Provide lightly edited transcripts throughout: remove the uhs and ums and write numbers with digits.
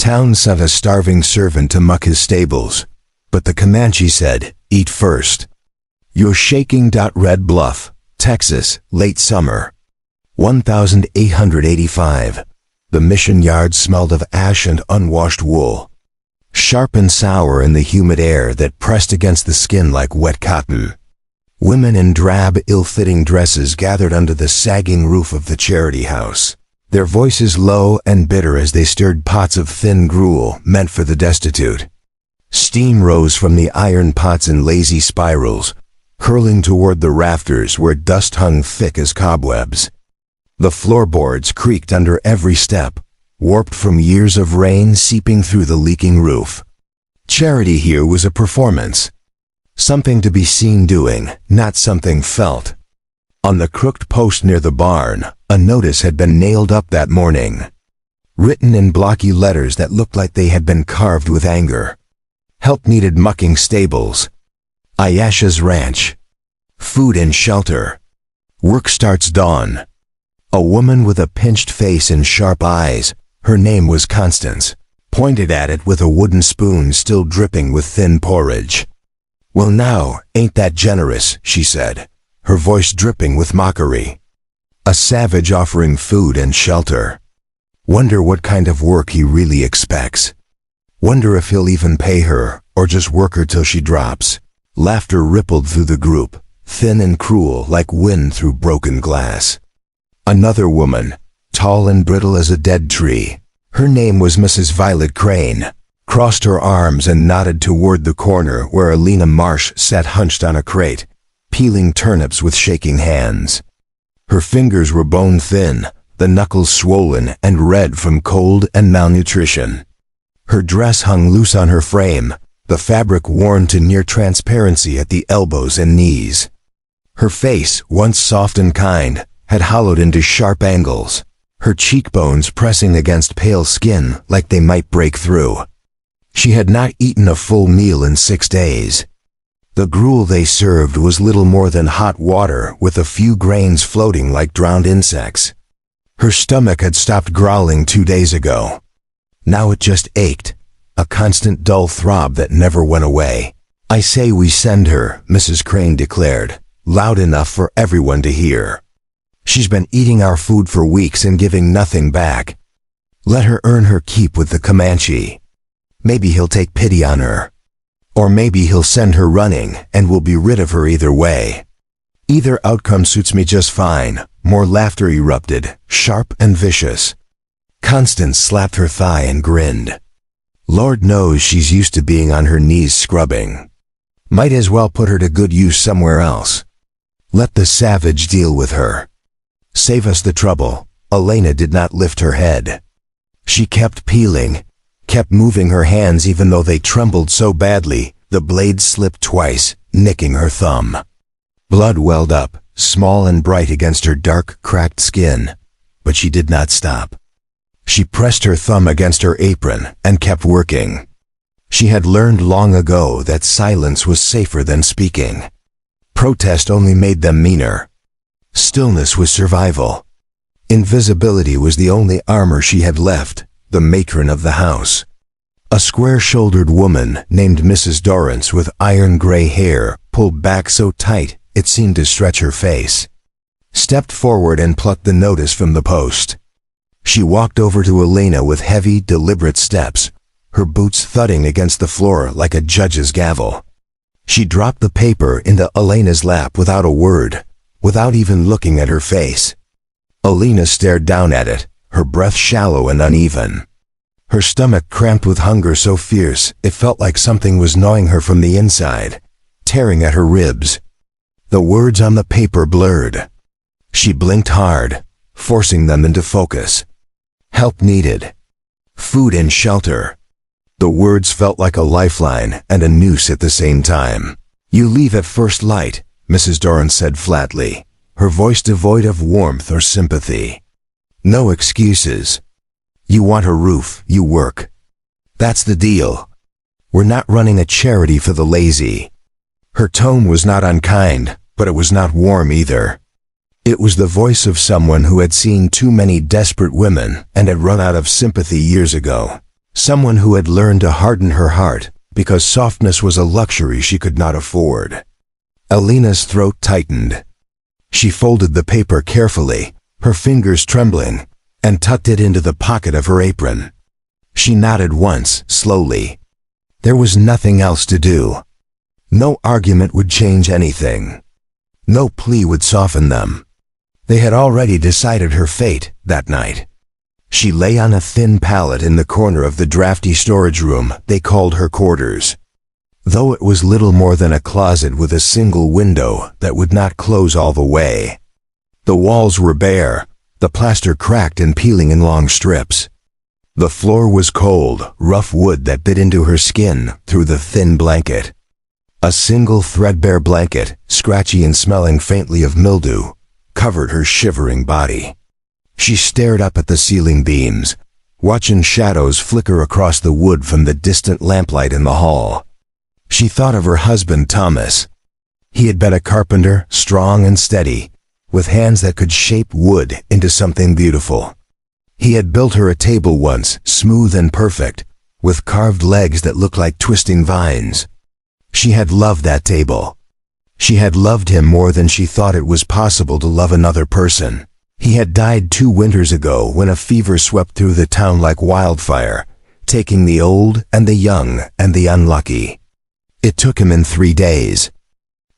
Town sent a starving servant to muck his stables, but the Comanche said, "Eat first." You're shaking. Red Bluff, Texas, late summer. 1885. The mission yard smelled of ash and unwashed wool, sharp and sour in the humid air that pressed against the skin like wet cotton. Women in drab, ill-fitting dresses gathered under the sagging roof of the charity house, their voices low and bitter as they stirred pots of thin gruel meant for the destitute. Steam rose from the iron pots in lazy spirals, curling toward the rafters where dust hung thick as cobwebs. The floorboards creaked under every step, warped from years of rain seeping through the leaking roof. Charity here was a performance. Something to be seen doing, not something felt. On the crooked post near the barn, a notice had been nailed up that morning, written in blocky letters that looked like they had been carved with anger. Help needed mucking stables. Ayesha's ranch. Food and shelter. Work starts dawn. A woman with a pinched face and sharp eyes, her name was Constance, pointed at it with a wooden spoon still dripping with thin porridge. "Well now, ain't that generous," she said, her voice dripping with mockery. A savage offering food and shelter. Wonder what kind of work he really expects. Wonder if he'll even pay her, or just work her till she drops. Laughter rippled through the group, thin and cruel like wind through broken glass. Another woman, tall and brittle as a dead tree, her name was Mrs. Violet Crane, crossed her arms and nodded toward the corner where Alina Marsh sat hunched on a crate, peeling turnips with shaking hands. Her fingers were bone-thin, the knuckles swollen and red from cold and malnutrition. Her dress hung loose on her frame, the fabric worn to near transparency at the elbows and knees. Her face, once soft and kind, had hollowed into sharp angles, her cheekbones pressing against pale skin like they might break through. She had not eaten a full meal in 6 days. The gruel they served was little more than hot water with a few grains floating like drowned insects. Her stomach had stopped growling 2 days ago. Now it just ached, a constant dull throb that never went away. "I say we send her," Mrs. Crane declared, loud enough for everyone to hear. "She's been eating our food for weeks and giving nothing back. Let her earn her keep with the Comanche. Maybe he'll take pity on her. Or maybe he'll send her running and we'll be rid of her either way. Either outcome suits me just fine." More laughter erupted, sharp and vicious. Constance slapped her thigh and grinned. Lord knows she's used to being on her knees scrubbing. Might as well put her to good use somewhere else. Let the savage deal with her. Save us the trouble. Elena did not lift her head. She kept peeling, kept moving her hands even though they trembled so badly, the blade slipped twice, nicking her thumb. Blood welled up, small and bright against her dark, cracked skin, but she did not stop. She pressed her thumb against her apron and kept working. She had learned long ago that silence was safer than speaking. Protest only made them meaner. Stillness was survival. Invisibility was the only armor she had left, the matron of the house. A square-shouldered woman named Mrs. Dorrance with iron-gray hair pulled back so tight it seemed to stretch her face, stepped forward and plucked the notice from the post. She walked over to Elena with heavy, deliberate steps, her boots thudding against the floor like a judge's gavel. She dropped the paper into Elena's lap without a word, without even looking at her face. Elena stared down at it, her breath shallow and uneven. Her stomach cramped with hunger so fierce it felt like something was gnawing her from the inside, tearing at her ribs. The words on the paper blurred. She blinked hard, forcing them into focus. Help needed. Food and shelter. The words felt like a lifeline and a noose at the same time. "You leave at first light," Mrs. Dorrance said flatly, her voice devoid of warmth or sympathy. "No excuses. You want a roof, you work. That's the deal. We're not running a charity for the lazy." Her tone was not unkind, but it was not warm either. It was the voice of someone who had seen too many desperate women and had run out of sympathy years ago. Someone who had learned to harden her heart because softness was a luxury she could not afford. Alina's throat tightened. She folded the paper carefully, her fingers trembling, and tucked it into the pocket of her apron. She nodded once, slowly. There was nothing else to do. No argument would change anything. No plea would soften them. They had already decided her fate that night. She lay on a thin pallet in the corner of the drafty storage room they called her quarters. Though it was little more than a closet with a single window that would not close all the way. The walls were bare, the plaster cracked and peeling in long strips. The floor was cold, rough wood that bit into her skin through the thin blanket. A single threadbare blanket, scratchy and smelling faintly of mildew, covered her shivering body. She stared up at the ceiling beams, watching shadows flicker across the wood from the distant lamplight in the hall. She thought of her husband, Thomas. He had been a carpenter, strong and steady, with hands that could shape wood into something beautiful. He had built her a table once, smooth and perfect, with carved legs that looked like twisting vines. She had loved that table. She had loved him more than she thought it was possible to love another person. He had died 2 winters ago when a fever swept through the town like wildfire, taking the old and the young and the unlucky. It took him in 3 days.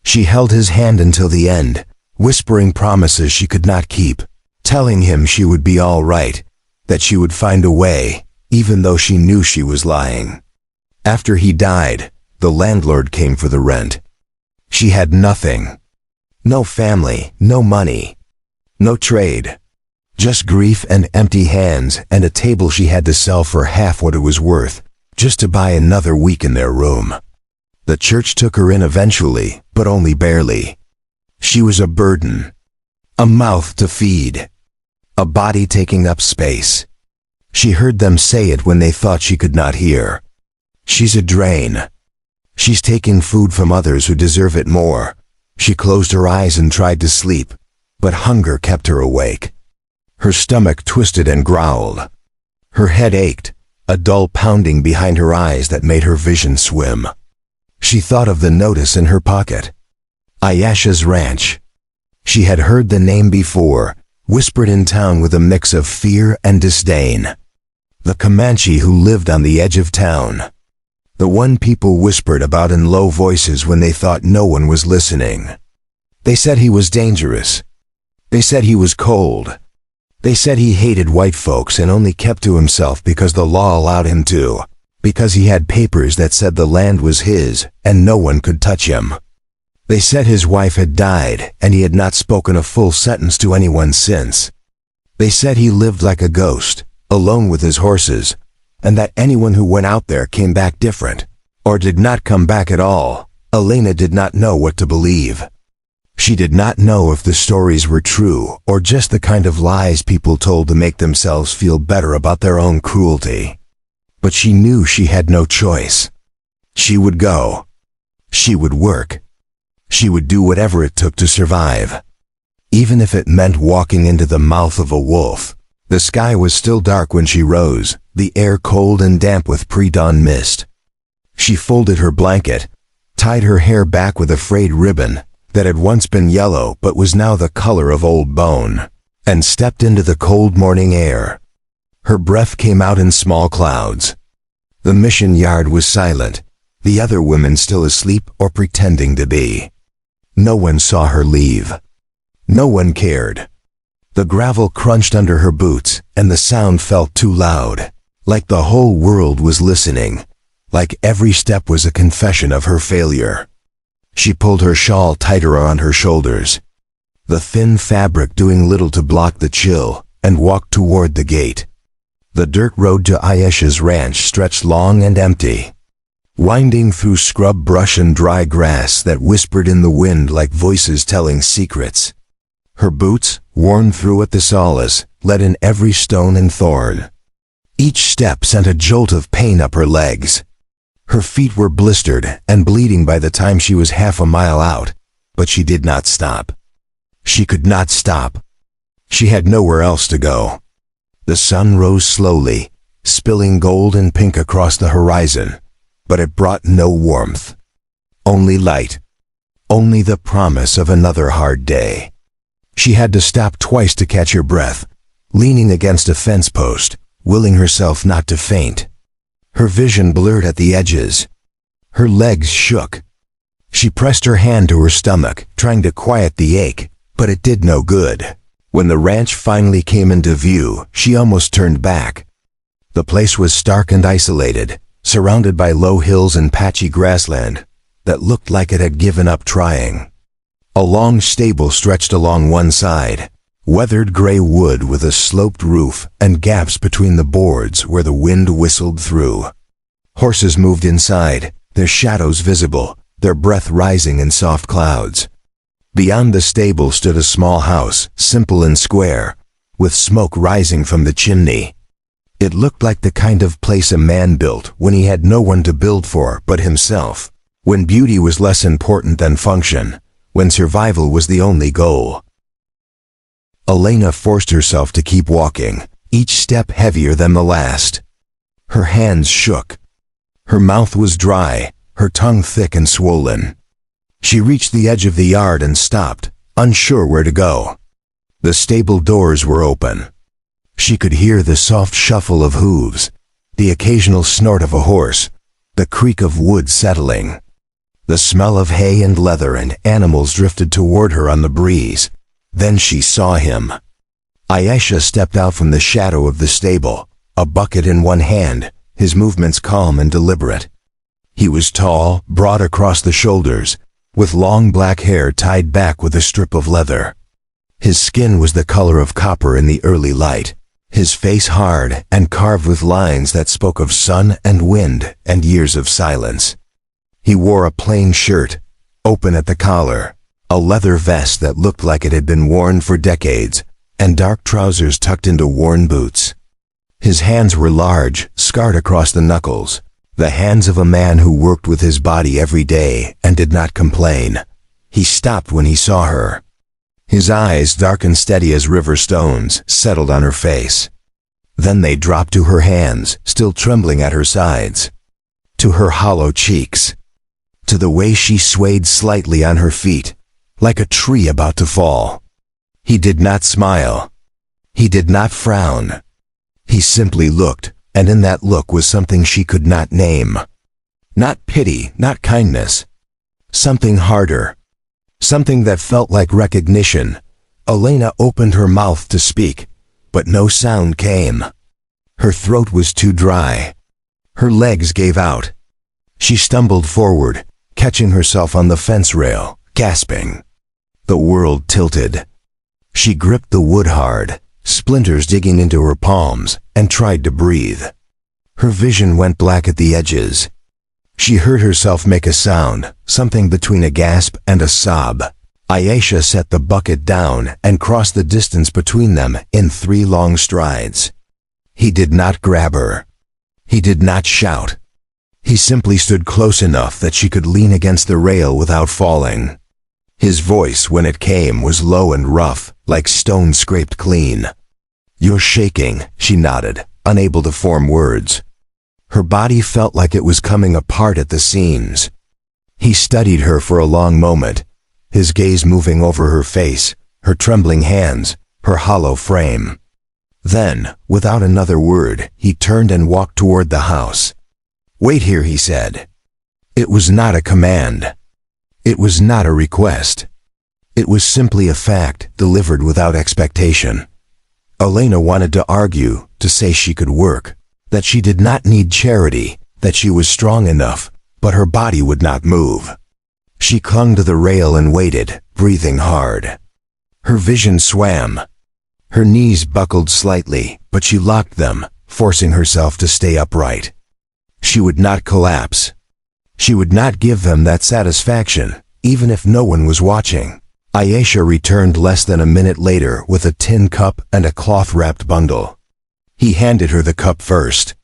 She held his hand until the end, whispering promises she could not keep, telling him she would be all right, that she would find a way, even though she knew she was lying. After he died, the landlord came for the rent. She had nothing. No family, no money, no trade. Just grief and empty hands and a table she had to sell for half what it was worth, just to buy another week in their room. The church took her in eventually, but only barely. She was a burden. A mouth to feed. A body taking up space. She heard them say it when they thought she could not hear. She's a drain. She's taking food from others who deserve it more. She closed her eyes and tried to sleep, but hunger kept her awake. Her stomach twisted and growled. Her head ached, a dull pounding behind her eyes that made her vision swim. She thought of the notice in her pocket. Ayesha's Ranch. She had heard the name before, whispered in town with a mix of fear and disdain. The Comanche who lived on the edge of town. The one people whispered about in low voices when they thought no one was listening. They said he was dangerous. They said he was cold. They said he hated white folks and only kept to himself because the law allowed him to, because he had papers that said the land was his and no one could touch him. They said his wife had died and he had not spoken a full sentence to anyone since. They said he lived like a ghost, alone with his horses, and that anyone who went out there came back different, or did not come back at all. Alina did not know what to believe. She did not know if the stories were true or just the kind of lies people told to make themselves feel better about their own cruelty. But she knew she had no choice. She would go. She would work. She would do whatever it took to survive. Even if it meant walking into the mouth of a wolf. The sky was still dark when she rose, the air cold and damp with pre-dawn mist. She folded her blanket, tied her hair back with a frayed ribbon that had once been yellow but was now the color of old bone, and stepped into the cold morning air. Her breath came out in small clouds. The mission yard was silent, the other women still asleep or pretending to be. No one saw her leave. No one cared. The gravel crunched under her boots, and the sound felt too loud, like the whole world was listening, like every step was a confession of her failure. She pulled her shawl tighter around her shoulders, the thin fabric doing little to block the chill, and walked toward the gate. The dirt road to Ayesha's ranch stretched long and empty, winding through scrub brush and dry grass that whispered in the wind like voices telling secrets. Her boots, worn through at the soles, let in every stone and thorn. Each step sent a jolt of pain up her legs. Her feet were blistered and bleeding by the time she was half a mile out, but she did not stop. She could not stop. She had nowhere else to go. The sun rose slowly, spilling gold and pink across the horizon, but it brought no warmth. Only light. Only the promise of another hard day. She had to stop twice to catch her breath, leaning against a fence post, willing herself not to faint. Her vision blurred at the edges. Her legs shook. She pressed her hand to her stomach, trying to quiet the ache, but it did no good. When the ranch finally came into view, she almost turned back. The place was stark and isolated, surrounded by low hills and patchy grassland that looked like it had given up trying. A long stable stretched along one side, weathered gray wood with a sloped roof and gaps between the boards where the wind whistled through. Horses moved inside, their shadows visible, their breath rising in soft clouds. Beyond the stable stood a small house, simple and square, with smoke rising from the chimney. It looked like the kind of place a man built when he had no one to build for but himself, when beauty was less important than function, when survival was the only goal. Elena forced herself to keep walking, each step heavier than the last. Her hands shook. Her mouth was dry, her tongue thick and swollen. She reached the edge of the yard and stopped, unsure where to go. The stable doors were open. She could hear the soft shuffle of hooves, the occasional snort of a horse, the creak of wood settling. The smell of hay and leather and animals drifted toward her on the breeze. Then she saw him. Aisha stepped out from the shadow of the stable, a bucket in one hand, his movements calm and deliberate. He was tall, broad across the shoulders, with long black hair tied back with a strip of leather. His skin was the color of copper in the early light, his face hard and carved with lines that spoke of sun and wind and years of silence. He wore a plain shirt, open at the collar, a leather vest that looked like it had been worn for decades, and dark trousers tucked into worn boots. His hands were large, scarred across the knuckles, the hands of a man who worked with his body every day and did not complain. He stopped when he saw her. His eyes, dark and steady as river stones, settled on her face. Then they dropped to her hands, still trembling at her sides, to her hollow cheeks, to the way she swayed slightly on her feet, like a tree about to fall. He did not smile. He did not frown. He simply looked, and in that look was something she could not name. Not pity, not kindness. Something harder. Something that felt like recognition. Elena opened her mouth to speak, but no sound came. Her throat was too dry. Her legs gave out. She stumbled forward, catching herself on the fence rail, gasping. The world tilted. She gripped the wood hard, splinters digging into her palms, and tried to breathe. Her vision went black at the edges. She heard herself make a sound, something between a gasp and a sob. Aisha set the bucket down and crossed the distance between them in 3 long strides. He did not grab her. He did not shout. He simply stood close enough that she could lean against the rail without falling. His voice, when it came, was low and rough, like stone scraped clean. "You're shaking," she nodded, unable to form words. Her body felt like it was coming apart at the seams. He studied her for a long moment, his gaze moving over her face, her trembling hands, her hollow frame. Then, without another word, he turned and walked toward the house. "Wait here," he said. It was not a command. It was not a request. It was simply a fact delivered without expectation. Elena wanted to argue, to say she could work, that she did not need charity, that she was strong enough, but her body would not move. She clung to the rail and waited, breathing hard. Her vision swam. Her knees buckled slightly, but she locked them, forcing herself to stay upright. She would not collapse. She would not give them that satisfaction, even if no one was watching. Aisha returned less than a minute later with a tin cup and a cloth-wrapped bundle. He handed her the cup first.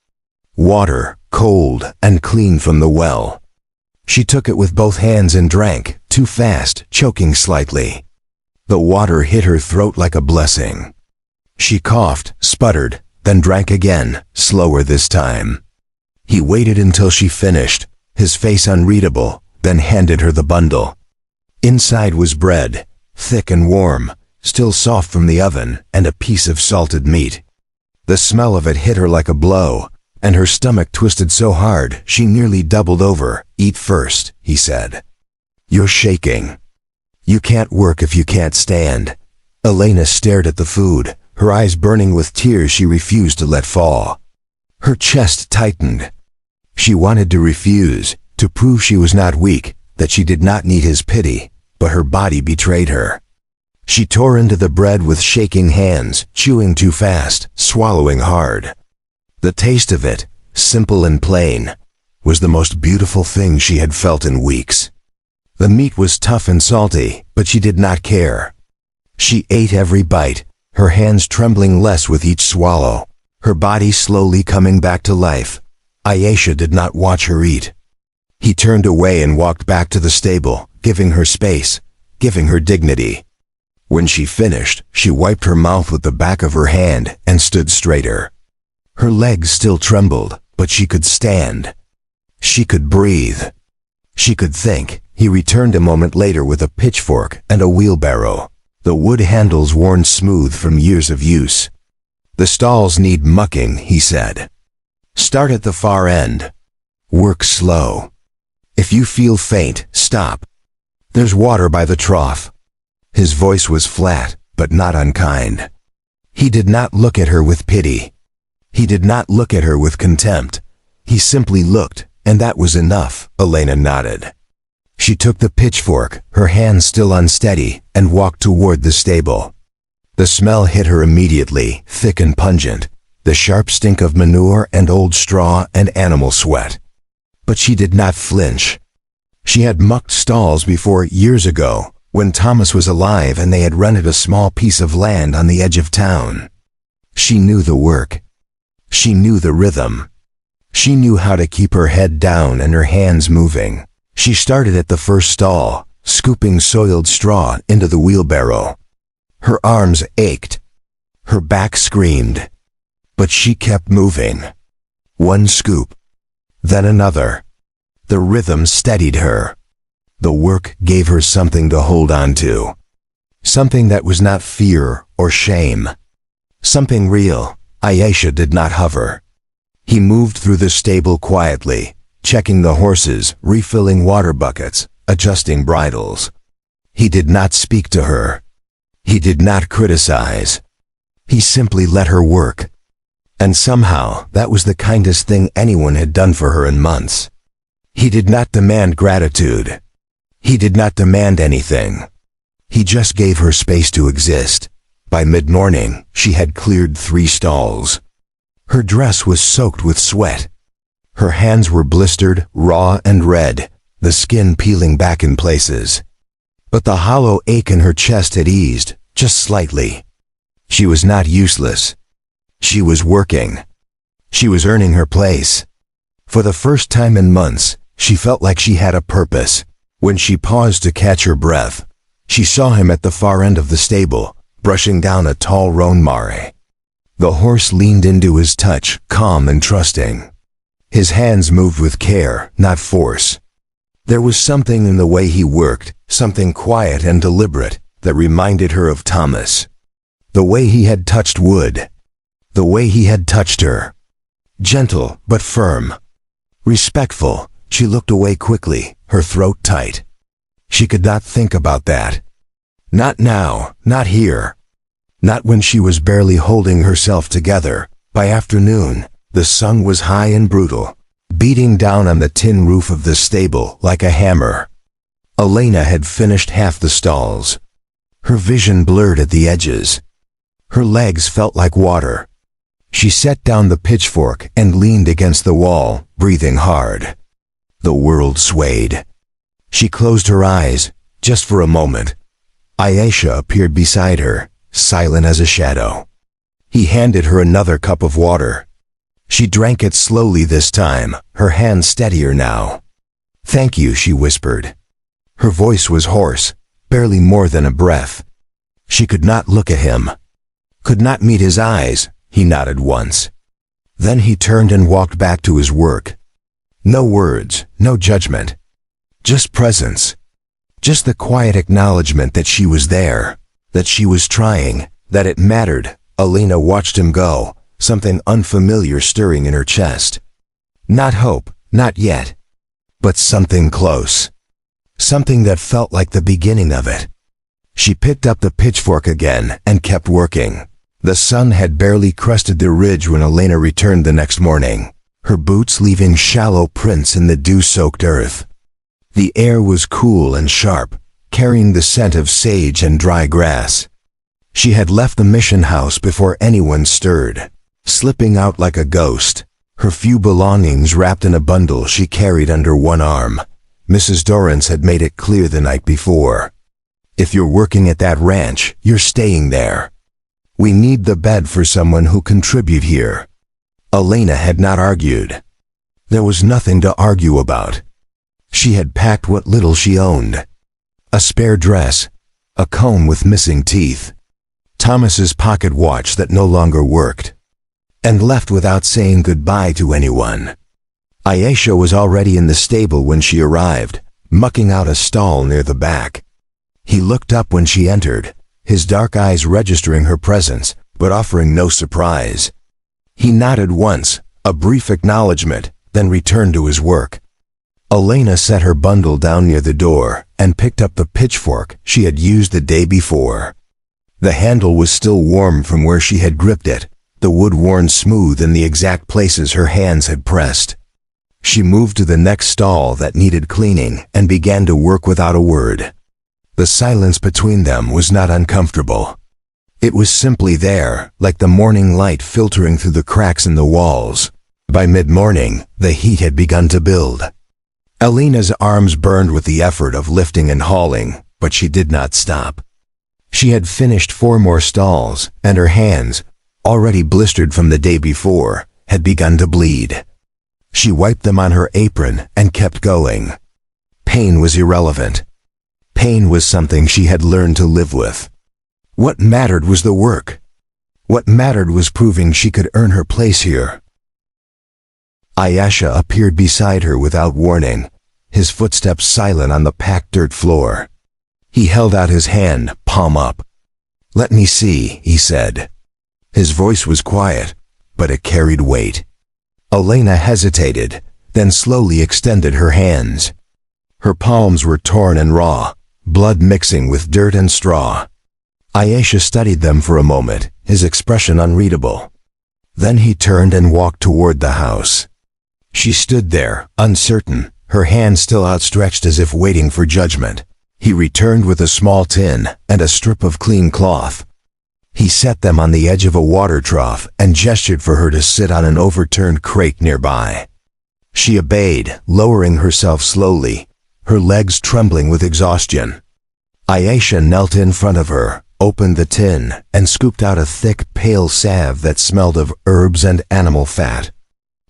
Water, cold and clean from the well. She took it with both hands and drank, too fast, choking slightly. The water hit her throat like a blessing. She coughed, sputtered, then drank again, slower this time. He waited until she finished, his face unreadable, then handed her the bundle. Inside was bread, thick and warm, still soft from the oven, and a piece of salted meat. The smell of it hit her like a blow, and her stomach twisted so hard she nearly doubled over. "Eat first," he said. "You're shaking. You can't work if you can't stand." Elena stared at the food, her eyes burning with tears she refused to let fall. Her chest tightened. She wanted to refuse, to prove she was not weak, that she did not need his pity, but her body betrayed her. She tore into the bread with shaking hands, chewing too fast, swallowing hard. The taste of it, simple and plain, was the most beautiful thing she had felt in weeks. The meat was tough and salty, but she did not care. She ate every bite, her hands trembling less with each swallow, her body slowly coming back to life. Aisha did not watch her eat. He turned away and walked back to the stable, giving her space, giving her dignity. When she finished, she wiped her mouth with the back of her hand and stood straighter. Her legs still trembled, but she could stand. She could breathe. She could think. He returned a moment later with a pitchfork and a wheelbarrow, the wood handles worn smooth from years of use. "The stalls need mucking," he said. "Start at the far end. Work slow. If you feel faint, stop. There's water by the trough." His voice was flat, but not unkind. He did not look at her with pity. He did not look at her with contempt. He simply looked, and that was enough. Elena nodded. She took the pitchfork, her hand still unsteady, and walked toward the stable. The smell hit her immediately, thick and pungent, the sharp stink of manure and old straw and animal sweat. But she did not flinch. She had mucked stalls before years ago, when Thomas was alive and they had rented a small piece of land on the edge of town. She knew the work. She knew the rhythm. She knew how to keep her head down and her hands moving. She started at the first stall, scooping soiled straw into the wheelbarrow. Her arms ached. Her back screamed. But she kept moving. One scoop. Then another. The rhythm steadied her. The work gave her something to hold on to. Something that was not fear or shame. Something real. Aisha did not hover. He moved through the stable quietly, checking the horses, refilling water buckets, adjusting bridles. He did not speak to her. He did not criticize. He simply let her work. And somehow, that was the kindest thing anyone had done for her in months. He did not demand gratitude. He did not demand anything. He just gave her space to exist. By mid-morning, she had cleared 3 stalls. Her dress was soaked with sweat. Her hands were blistered, raw and red, the skin peeling back in places. But the hollow ache in her chest had eased, just slightly. She was not useless. She was working. She was earning her place. For the first time in months, she felt like she had a purpose. When she paused to catch her breath, she saw him at the far end of the stable, brushing down a tall roan mare. The horse leaned into his touch, calm and trusting. His hands moved with care, not force. There was something in the way he worked, something quiet and deliberate, that reminded her of Thomas. The way he had touched wood. The way he had touched her. Gentle, but firm. Respectful. She looked away quickly, her throat tight. She could not think about that. Not now, not here. Not when she was barely holding herself together. By afternoon, the sun was high and brutal, beating down on the tin roof of the stable like a hammer. Elena had finished half the stalls. Her vision blurred at the edges. Her legs felt like water. She set down the pitchfork and leaned against the wall, breathing hard. The world swayed. She closed her eyes, just for a moment. Aisha appeared beside her, silent as a shadow. He handed her another cup of water. She drank it slowly this time, her hand steadier now. "Thank you," she whispered. Her voice was hoarse, barely more than a breath. She could not look at him. Could not meet his eyes, He nodded once. Then he turned and walked back to his work. No words, no judgment. Just presence. Just the quiet acknowledgement that she was there, that she was trying, that it mattered. Alina watched him go, something unfamiliar stirring in her chest. Not hope, not yet. But something close. Something that felt like the beginning of it. She picked up the pitchfork again and kept working. The sun had barely crested the ridge when Alina returned the next morning, her boots leaving shallow prints in the dew-soaked earth. The air was cool and sharp, carrying the scent of sage and dry grass. She had left the mission house before anyone stirred, slipping out like a ghost, her few belongings wrapped in a bundle she carried under one arm. Mrs. Dorrance had made it clear the night before. If you're working at that ranch, you're staying there. We need the bed for someone who contribute here. Alina had not argued. There was nothing to argue about. She had packed what little she owned. A spare dress, a comb with missing teeth, Thomas's pocket watch that no longer worked, and left without saying goodbye to anyone. Ayesha was already in the stable when she arrived, mucking out a stall near the back. He looked up when she entered, his dark eyes registering her presence, but offering no surprise. He nodded once, a brief acknowledgement, then returned to his work. Alina set her bundle down near the door and picked up the pitchfork she had used the day before. The handle was still warm from where she had gripped it, the wood worn smooth in the exact places her hands had pressed. She moved to the next stall that needed cleaning and began to work without a word. The silence between them was not uncomfortable. It was simply there, like the morning light filtering through the cracks in the walls. By mid-morning, the heat had begun to build. Alina's arms burned with the effort of lifting and hauling, but she did not stop. She had finished 4 more stalls, and her hands, already blistered from the day before, had begun to bleed. She wiped them on her apron and kept going. Pain was irrelevant. Pain was something she had learned to live with. What mattered was the work. What mattered was proving she could earn her place here. Ayesha appeared beside her without warning, his footsteps silent on the packed dirt floor. He held out his hand, palm up. "Let me see," he said. His voice was quiet, but it carried weight. Alina hesitated, then slowly extended her hands. Her palms were torn and raw, blood mixing with dirt and straw. Ayesha studied them for a moment, his expression unreadable. Then he turned and walked toward the house. She stood there, uncertain, her hand still outstretched as if waiting for judgment. He returned with a small tin and a strip of clean cloth. He set them on the edge of a water trough and gestured for her to sit on an overturned crate nearby. She obeyed, lowering herself slowly, her legs trembling with exhaustion. Ayesha knelt in front of her, opened the tin, and scooped out a thick, pale salve that smelled of herbs and animal fat.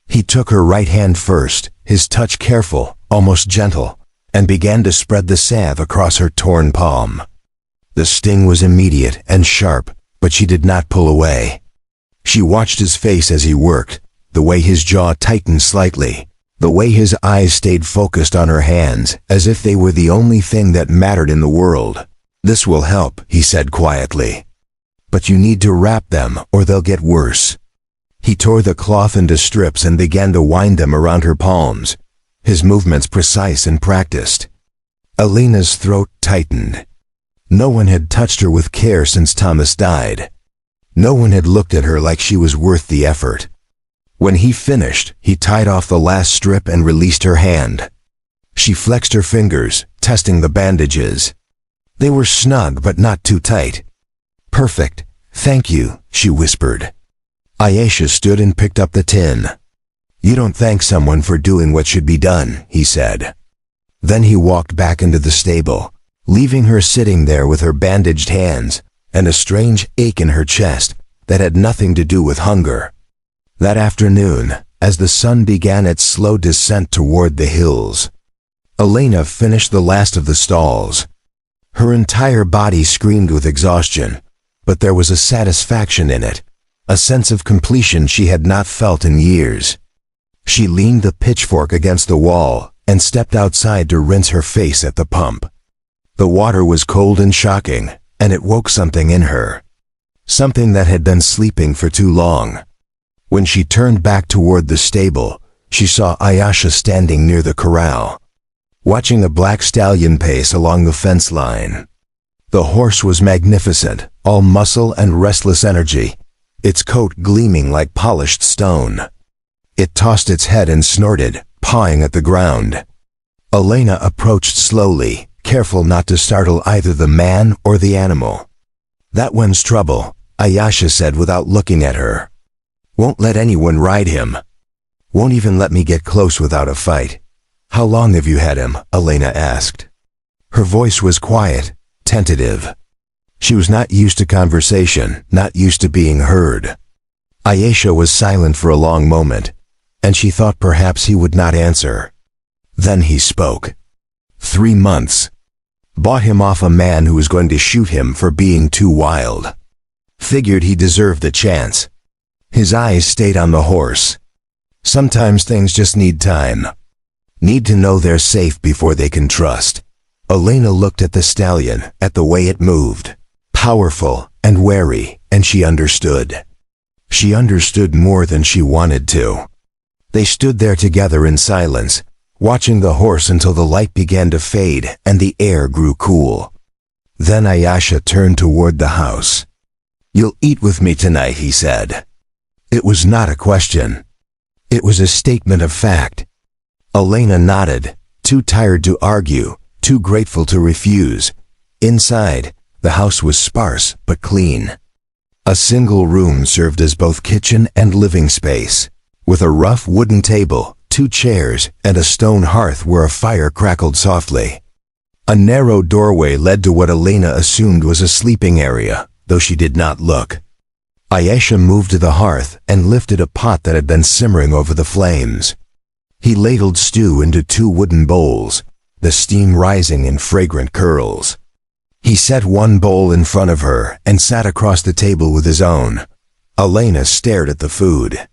He took her right hand first, his touch careful, almost gentle, and began to spread the salve across her torn palm. The sting was immediate and sharp, but she did not pull away. She watched his face as he worked, the way his jaw tightened slightly, the way his eyes stayed focused on her hands, as if they were the only thing that mattered in the world. "This will help," he said quietly. "But you need to wrap them, or they'll get worse." He tore the cloth into strips and began to wind them around her palms, his movements precise and practiced. Alina's throat tightened. No one had touched her with care since Thomas died. No one had looked at her like she was worth the effort. When he finished, he tied off the last strip and released her hand. She flexed her fingers, testing the bandages. They were snug but not too tight. "Perfect. Thank you," she whispered. Ayesha stood and picked up the tin. "You don't thank someone for doing what should be done," he said. Then he walked back into the stable, leaving her sitting there with her bandaged hands and a strange ache in her chest that had nothing to do with hunger. That afternoon, as the sun began its slow descent toward the hills, Alina finished the last of the stalls. Her entire body screamed with exhaustion, but there was a satisfaction in it, a sense of completion she had not felt in years. She leaned the pitchfork against the wall and stepped outside to rinse her face at the pump. The water was cold and shocking, and it woke something in her. Something that had been sleeping for too long. When she turned back toward the stable, she saw Ayesha standing near the corral, watching a black stallion pace along the fence line. The horse was magnificent, all muscle and restless energy, its coat gleaming like polished stone. It tossed its head and snorted, pawing at the ground. Elena approached slowly, careful not to startle either the man or the animal. "That one's trouble," Ayesha said without looking at her. "Won't let anyone ride him. Won't even let me get close without a fight." "How long have you had him?" Elena asked. Her voice was quiet, tentative. She was not used to conversation, not used to being heard. Ayesha was silent for a long moment, and she thought perhaps he would not answer. Then he spoke. 3 months. Bought him off a man who was going to shoot him for being too wild. Figured he deserved the chance. His eyes stayed on the horse. Sometimes things just need time. Need to know they're safe before they can trust. Elena looked at the stallion, at the way it moved. Powerful and wary, and she understood. She understood more than she wanted to. They stood there together in silence, watching the horse until the light began to fade and the air grew cool. Then Ayesha turned toward the house. "You'll eat with me tonight," he said. It was not a question. It was a statement of fact. Elena nodded, too tired to argue, too grateful to refuse. Inside, the house was sparse but clean. A single room served as both kitchen and living space, with a rough wooden table, 2 chairs, and a stone hearth where a fire crackled softly. A narrow doorway led to what Elena assumed was a sleeping area, though she did not look. Ayesha moved to the hearth and lifted a pot that had been simmering over the flames. He ladled stew into 2 wooden bowls, the steam rising in fragrant curls. He set one bowl in front of her and sat across the table with his own. Elena stared at the food.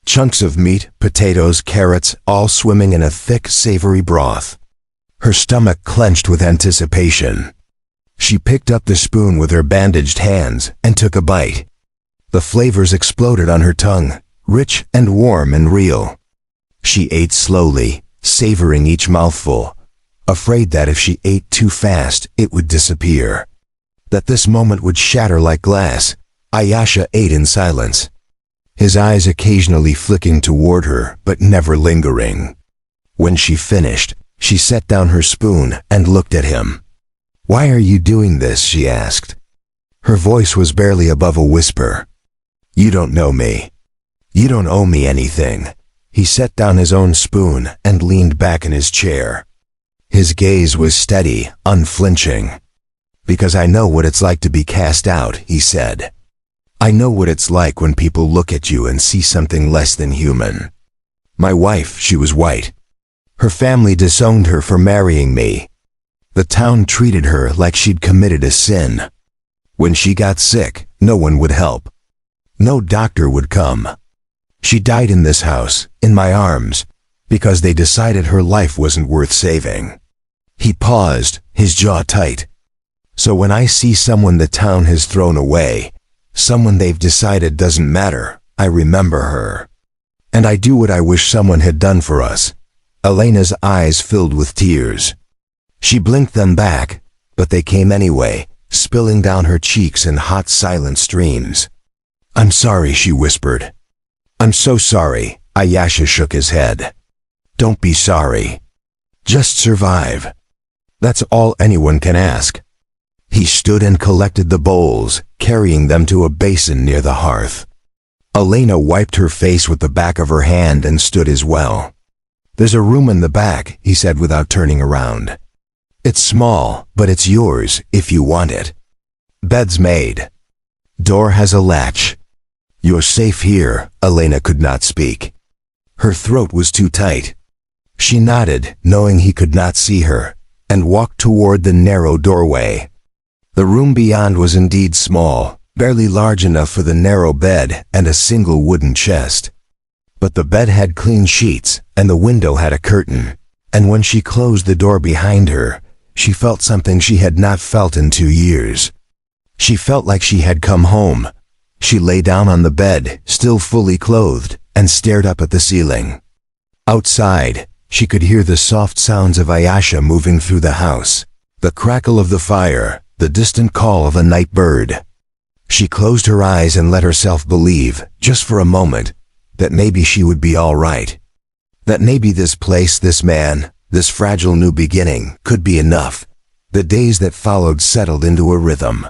Chunks of meat, potatoes, carrots, all swimming in a thick, savory broth. Her stomach clenched with anticipation. She picked up the spoon with her bandaged hands and took a bite. The flavors exploded on her tongue, rich and warm and real. She ate slowly, savoring each mouthful, afraid that if she ate too fast, it would disappear. That this moment would shatter like glass. Ayesha ate in silence, his eyes occasionally flicking toward her, but never lingering. When she finished, she set down her spoon and looked at him. "Why are you doing this?" she asked. Her voice was barely above a whisper. "You don't know me. You don't owe me anything." He set down his own spoon and leaned back in his chair. His gaze was steady, unflinching. "Because I know what it's like to be cast out," he said. "I know what it's like when people look at you and see something less than human. My wife, she was white. Her family disowned her for marrying me. The town treated her like she'd committed a sin. When she got sick, no one would help. No doctor would come. She died in this house, in my arms, because they decided her life wasn't worth saving." He paused, his jaw tight. "So when I see someone the town has thrown away, someone they've decided doesn't matter, I remember her. And I do what I wish someone had done for us." Elena's eyes filled with tears. She blinked them back, but they came anyway, spilling down her cheeks in hot, silent streams. "I'm sorry," she whispered. "I'm so sorry." Ayesha shook his head. "Don't be sorry. Just survive. That's all anyone can ask." He stood and collected the bowls, carrying them to a basin near the hearth. Elena wiped her face with the back of her hand and stood as well. "There's a room in the back," he said without turning around. "It's small, but it's yours if you want it. Bed's made. Door has a latch. You're safe here." Elena could not speak. Her throat was too tight. She nodded, knowing he could not see her, and walked toward the narrow doorway. The room beyond was indeed small, barely large enough for the narrow bed and a single wooden chest. But the bed had clean sheets, and the window had a curtain, and when she closed the door behind her, she felt something she had not felt in 2 years. She felt like she had come home. She lay down on the bed, still fully clothed, and stared up at the ceiling. Outside, she could hear the soft sounds of Ayesha moving through the house, the crackle of the fire, the distant call of a night bird. She closed her eyes and let herself believe, just for a moment, that maybe she would be all right. That maybe this place, this man, this fragile new beginning could be enough. The days that followed settled into a rhythm.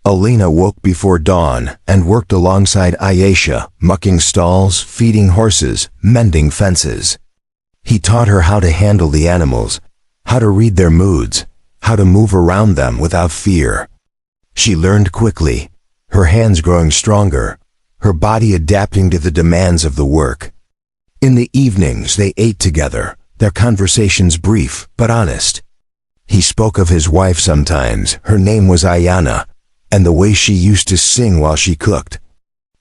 Alina woke before dawn and worked alongside Ayesha, mucking stalls, feeding horses, mending fences. He taught her how to handle the animals, how to read their moods, how to move around them without fear. She learned quickly, her hands growing stronger, her body adapting to the demands of the work. In the evenings they ate together, their conversations brief but honest. He spoke of his wife sometimes, her name was Ayana, and the way she used to sing while she cooked.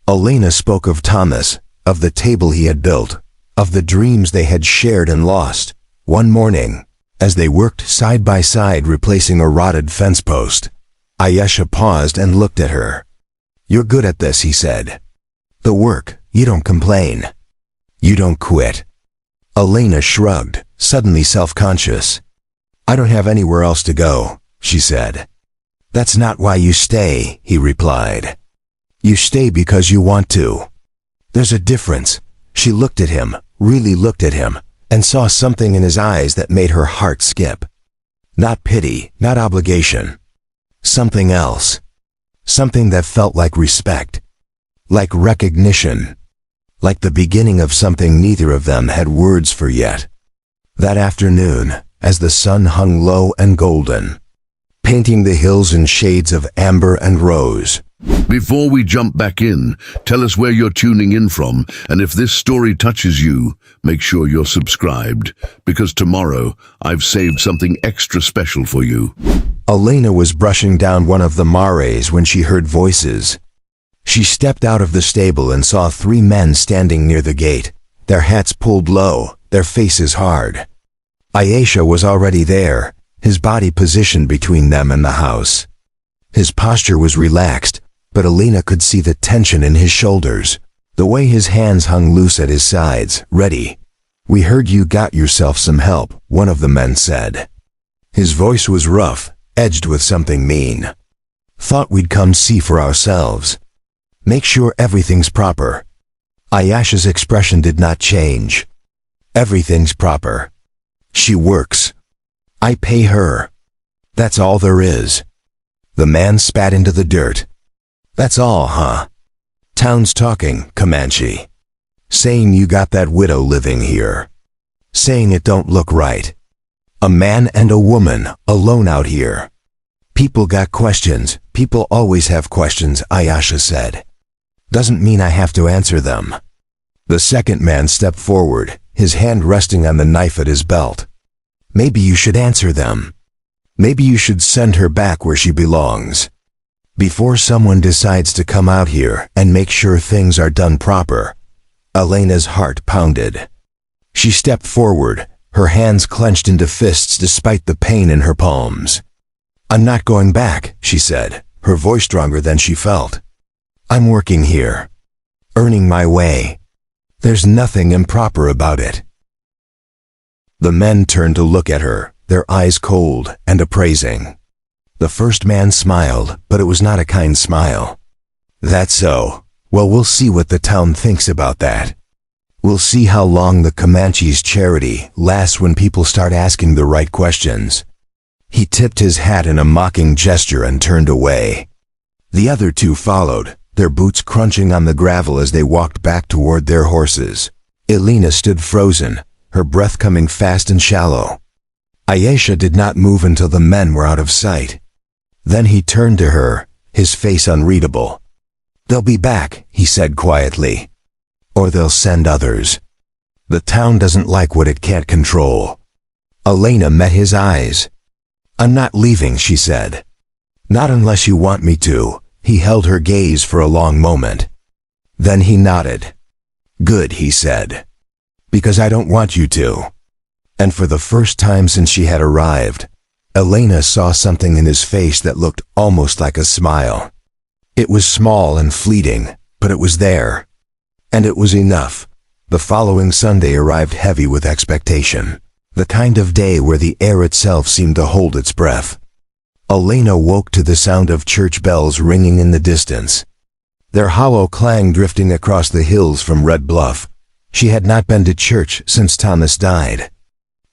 Alina spoke of Thomas, of the table he had built, of the dreams they had shared and lost. One morning, as they worked side by side replacing a rotted fence post, Ayesha paused and looked at her. "You're good at this," he said. "The work, you don't complain. You don't quit." Alina shrugged, suddenly self-conscious. "I don't have anywhere else to go," she said. "That's not why you stay," he replied. "You stay because you want to. There's a difference." She looked at him, really looked at him, and saw something in his eyes that made her heart skip. Not pity, not obligation. Something else. Something that felt like respect. Like recognition. Like the beginning of something neither of them had words for yet. That afternoon, as the sun hung low and golden, painting the hills in shades of amber and rose. Before we jump back in, tell us where you're tuning in from, and if this story touches you, make sure you're subscribed, because tomorrow I've saved something extra special for you. Alina was brushing down one of the mares when she heard voices. She stepped out of the stable and saw 3 men standing near the gate, their hats pulled low, their faces hard. Ayesha was already there, his body positioned between them and the house. His posture was relaxed, but Alina could see the tension in his shoulders, the way his hands hung loose at his sides, ready. "We heard you got yourself some help," one of the men said. His voice was rough, edged with something mean. "Thought we'd come see for ourselves. Make sure everything's proper." Ayesha's expression did not change. "Everything's proper. She works. I pay her. That's all there is." The man spat into the dirt. "That's all, huh? Town's talking, Comanche. Saying you got that widow living here. Saying it don't look right. A man and a woman, alone out here. People got questions. People always have questions," Ayesha said. "Doesn't mean I have to answer them." The second man stepped forward, his hand resting on the knife at his belt. "Maybe you should answer them. Maybe you should send her back where she belongs. Before someone decides to come out here and make sure things are done proper." Alina's heart pounded. She stepped forward, her hands clenched into fists despite the pain in her palms. "I'm not going back," she said, her voice stronger than she felt. "I'm working here. Earning my way. There's nothing improper about it." The men turned to look at her, their eyes cold and appraising. The first man smiled, but it was not a kind smile. "That's so. Well, we'll see what the town thinks about that. We'll see how long the Comanche's charity lasts when people start asking the right questions." He tipped his hat in a mocking gesture and turned away. The other 2 followed, their boots crunching on the gravel as they walked back toward their horses. Alina stood frozen, her breath coming fast and shallow. Ayesha did not move until the men were out of sight. Then he turned to her, his face unreadable. "They'll be back," he said quietly. "Or they'll send others. The town doesn't like what it can't control." Alina met his eyes. "I'm not leaving," she said. "Not unless you want me to. He held her gaze for a long moment. Then he nodded. "Good," he said. "Because I don't want you to." And for the first time since she had arrived, Elena saw something in his face that looked almost like a smile. It was small and fleeting, but it was there. And it was enough. The following Sunday arrived heavy with expectation, the kind of day where the air itself seemed to hold its breath. Elena woke to the sound of church bells ringing in the distance, their hollow clang drifting across the hills from Red Bluff. She had not been to church since Thomas died,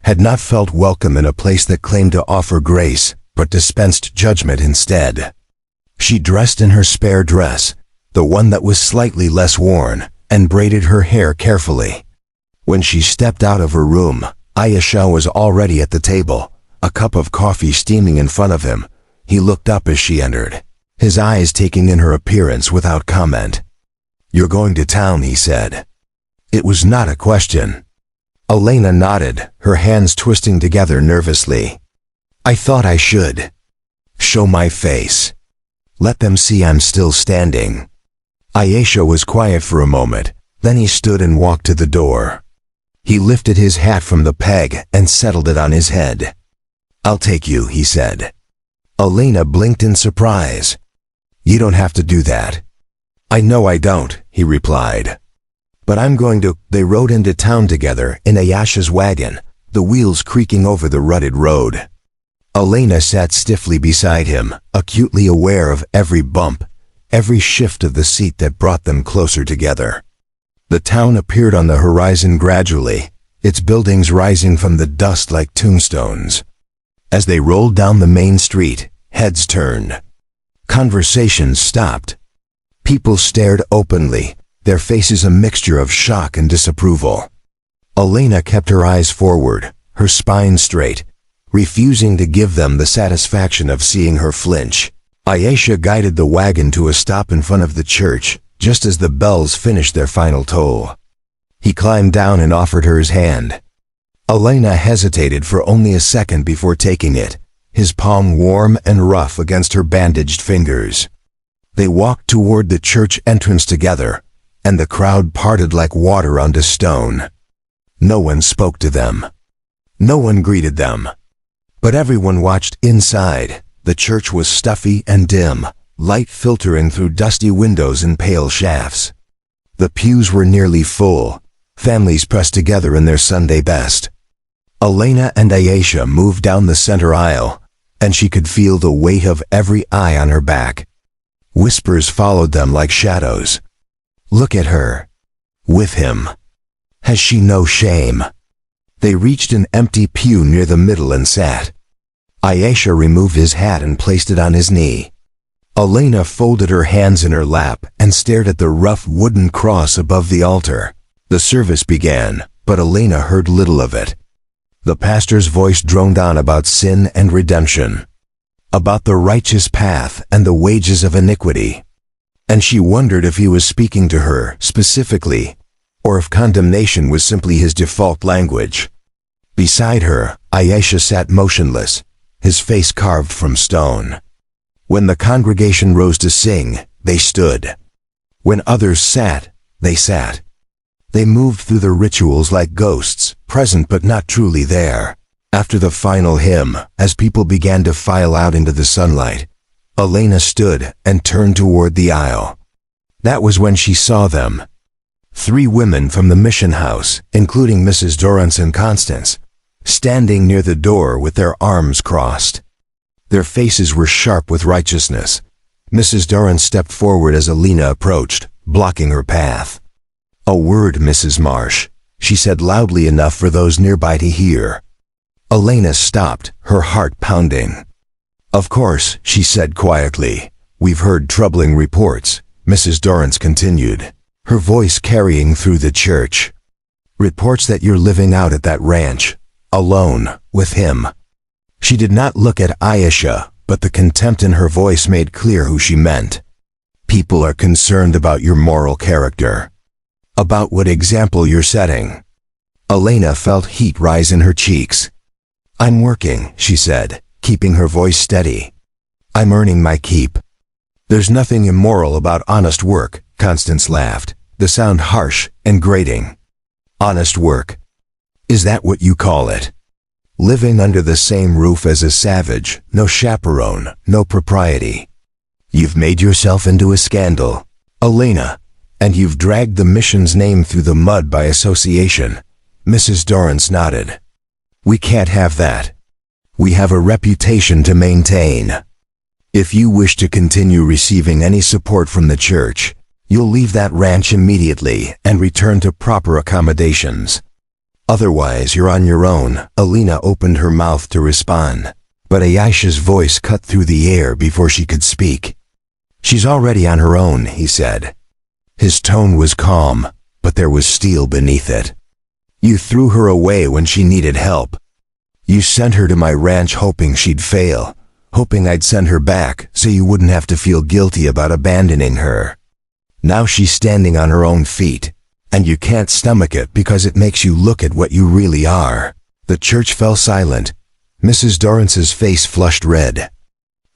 had not felt welcome in a place that claimed to offer grace, but dispensed judgment instead. She dressed in her spare dress, the one that was slightly less worn, and braided her hair carefully. When she stepped out of her room, Ayesha was already at the table, a cup of coffee steaming in front of him. He looked up as she entered, his eyes taking in her appearance without comment. "You're going to town," he said. It was not a question. Elena nodded, her hands twisting together nervously. "I thought I should. Show my face. Let them see I'm still standing." Ayesha was quiet for a moment, then he stood and walked to the door. He lifted his hat from the peg and settled it on his head. "I'll take you," he said. Elena blinked in surprise. "You don't have to do that." "I know I don't," he replied. "But I'm going to." They rode into town together in Ayesha's wagon, the wheels creaking over the rutted road. Elena sat stiffly beside him, acutely aware of every bump, every shift of the seat that brought them closer together. The town appeared on the horizon gradually, its buildings rising from the dust like tombstones. As they rolled down the main street, heads turned. Conversations stopped. People stared openly, their faces a mixture of shock and disapproval. Elena kept her eyes forward, her spine straight, refusing to give them the satisfaction of seeing her flinch. Ayesha guided the wagon to a stop in front of the church, just as the bells finished their final toll. He climbed down and offered her his hand. Elena hesitated for only a second before taking it, his palm warm and rough against her bandaged fingers. They walked toward the church entrance together, and the crowd parted like water onto stone. No one spoke to them. No one greeted them. But everyone watched inside. The church was stuffy and dim, light filtering through dusty windows and pale shafts. The pews were nearly full, families pressed together in their Sunday best. Elena and Ayesha moved down the center aisle, and she could feel the weight of every eye on her back. Whispers followed them like shadows. "Look at her. With him. Has she no shame?" They reached an empty pew near the middle and sat. Ayesha removed his hat and placed it on his knee. Elena folded her hands in her lap and stared at the rough wooden cross above the altar. The service began, but Elena heard little of it. The pastor's voice droned on about sin and redemption, about the righteous path and the wages of iniquity. And she wondered if he was speaking to her specifically, or if condemnation was simply his default language. Beside her, Ayesha sat motionless, his face carved from stone. When the congregation rose to sing, they stood. When others sat, they sat. They moved through the rituals like ghosts, present but not truly there. After the final hymn, as people began to file out into the sunlight, Elena stood and turned toward the aisle. That was when she saw them. 3 women from the mission house, including Mrs. Dorrance and Constance, standing near the door with their arms crossed. Their faces were sharp with righteousness. Mrs. Dorrance stepped forward as Elena approached, blocking her path. "A word, Mrs. Marsh," she said loudly enough for those nearby to hear. Elena stopped, her heart pounding. "Of course," she said quietly. "We've heard troubling reports," Mrs. Dorrance continued, her voice carrying through the church. "Reports that you're living out at that ranch, alone, with him." She did not look at Ayesha, but the contempt in her voice made clear who she meant. "People are concerned about your moral character, about what example you're setting." Elena felt heat rise in her cheeks. "I'm working," she said, keeping her voice steady. "I'm earning my keep." There's nothing immoral about honest work, Constance laughed, the sound harsh and grating. Honest work. Is that what you call it? Living under the same roof as a savage, no chaperone, no propriety. You've made yourself into a scandal, Elena, and you've dragged the mission's name through the mud by association. Mrs. Dorrance nodded. We can't have that. We have a reputation to maintain. If you wish to continue receiving any support from the church, you'll leave that ranch immediately and return to proper accommodations. Otherwise, you're on your own. Elena opened her mouth to respond, but Ayesha's voice cut through the air before she could speak. She's already on her own, he said. His tone was calm, but there was steel beneath it. You threw her away when she needed help. You sent her to my ranch hoping she'd fail, hoping I'd send her back so you wouldn't have to feel guilty about abandoning her. Now she's standing on her own feet, and you can't stomach it because it makes you look at what you really are. The church fell silent. Mrs. Dorrance's face flushed red.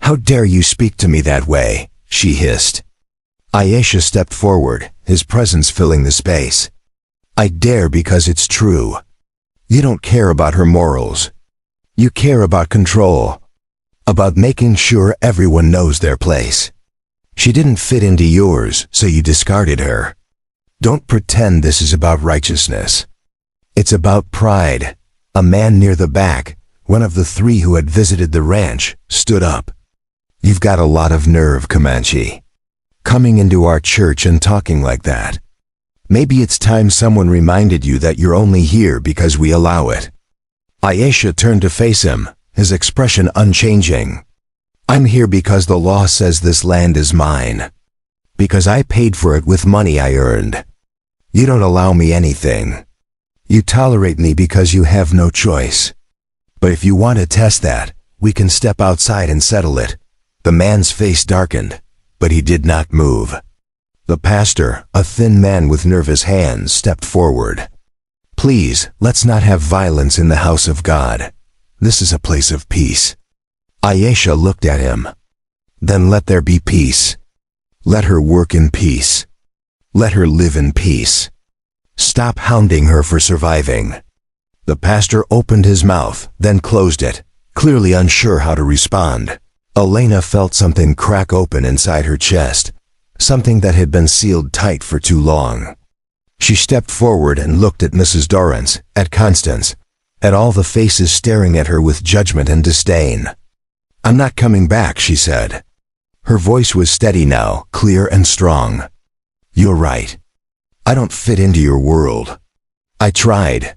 How dare you speak to me that way, she hissed. Ayesha stepped forward, his presence filling the space. I dare because it's true. You don't care about her morals. You care about control. About making sure everyone knows their place. She didn't fit into yours, so you discarded her. Don't pretend this is about righteousness. It's about pride. A man near the back, one of the three who had visited the ranch, stood up. You've got a lot of nerve, Comanche. Coming into our church and talking like that. Maybe it's time someone reminded you that you're only here because we allow it. Ayesha turned to face him, his expression unchanging. I'm here because the law says this land is mine. Because I paid for it with money I earned. You don't allow me anything. You tolerate me because you have no choice. But if you want to test that, we can step outside and settle it. The man's face darkened, but he did not move. The pastor, a thin man with nervous hands, stepped forward. Please, let's not have violence in the house of God. This is a place of peace. Ayesha looked at him. Then let there be peace. Let her work in peace. Let her live in peace. Stop hounding her for surviving. The pastor opened his mouth, then closed it, clearly unsure how to respond. Elena felt something crack open inside her chest, something that had been sealed tight for too long. She stepped forward and looked at Mrs. Dorrance, at Constance, at all the faces staring at her with judgment and disdain. I'm not coming back, she said. Her voice was steady now, clear and strong. You're right. I don't fit into your world. I tried.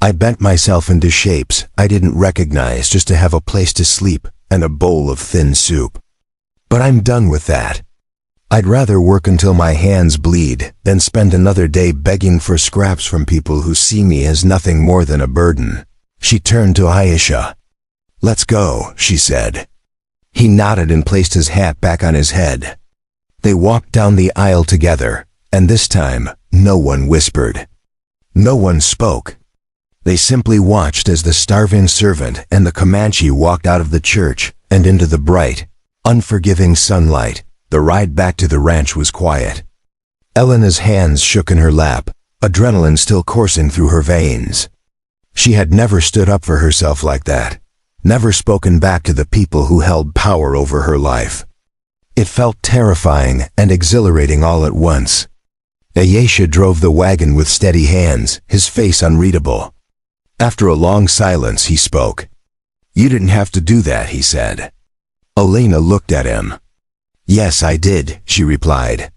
I bent myself into shapes I didn't recognize just to have a place to sleep and a bowl of thin soup. But I'm done with that. I'd rather work until my hands bleed than spend another day begging for scraps from people who see me as nothing more than a burden. She turned to Ayesha. Let's go, she said. He nodded and placed his hat back on his head. They walked down the aisle together, and this time, no one whispered. No one spoke. They simply watched as the starving servant and the Comanche walked out of the church and into the bright, unforgiving sunlight. The ride back to the ranch was quiet. Elena's hands shook in her lap, adrenaline still coursing through her veins. She had never stood up for herself like that, never spoken back to the people who held power over her life. It felt terrifying and exhilarating all at once. Ayesha drove the wagon with steady hands, his face unreadable. After a long silence, he spoke. You didn't have to do that, he said. Elena looked at him. Yes, I did, she replied.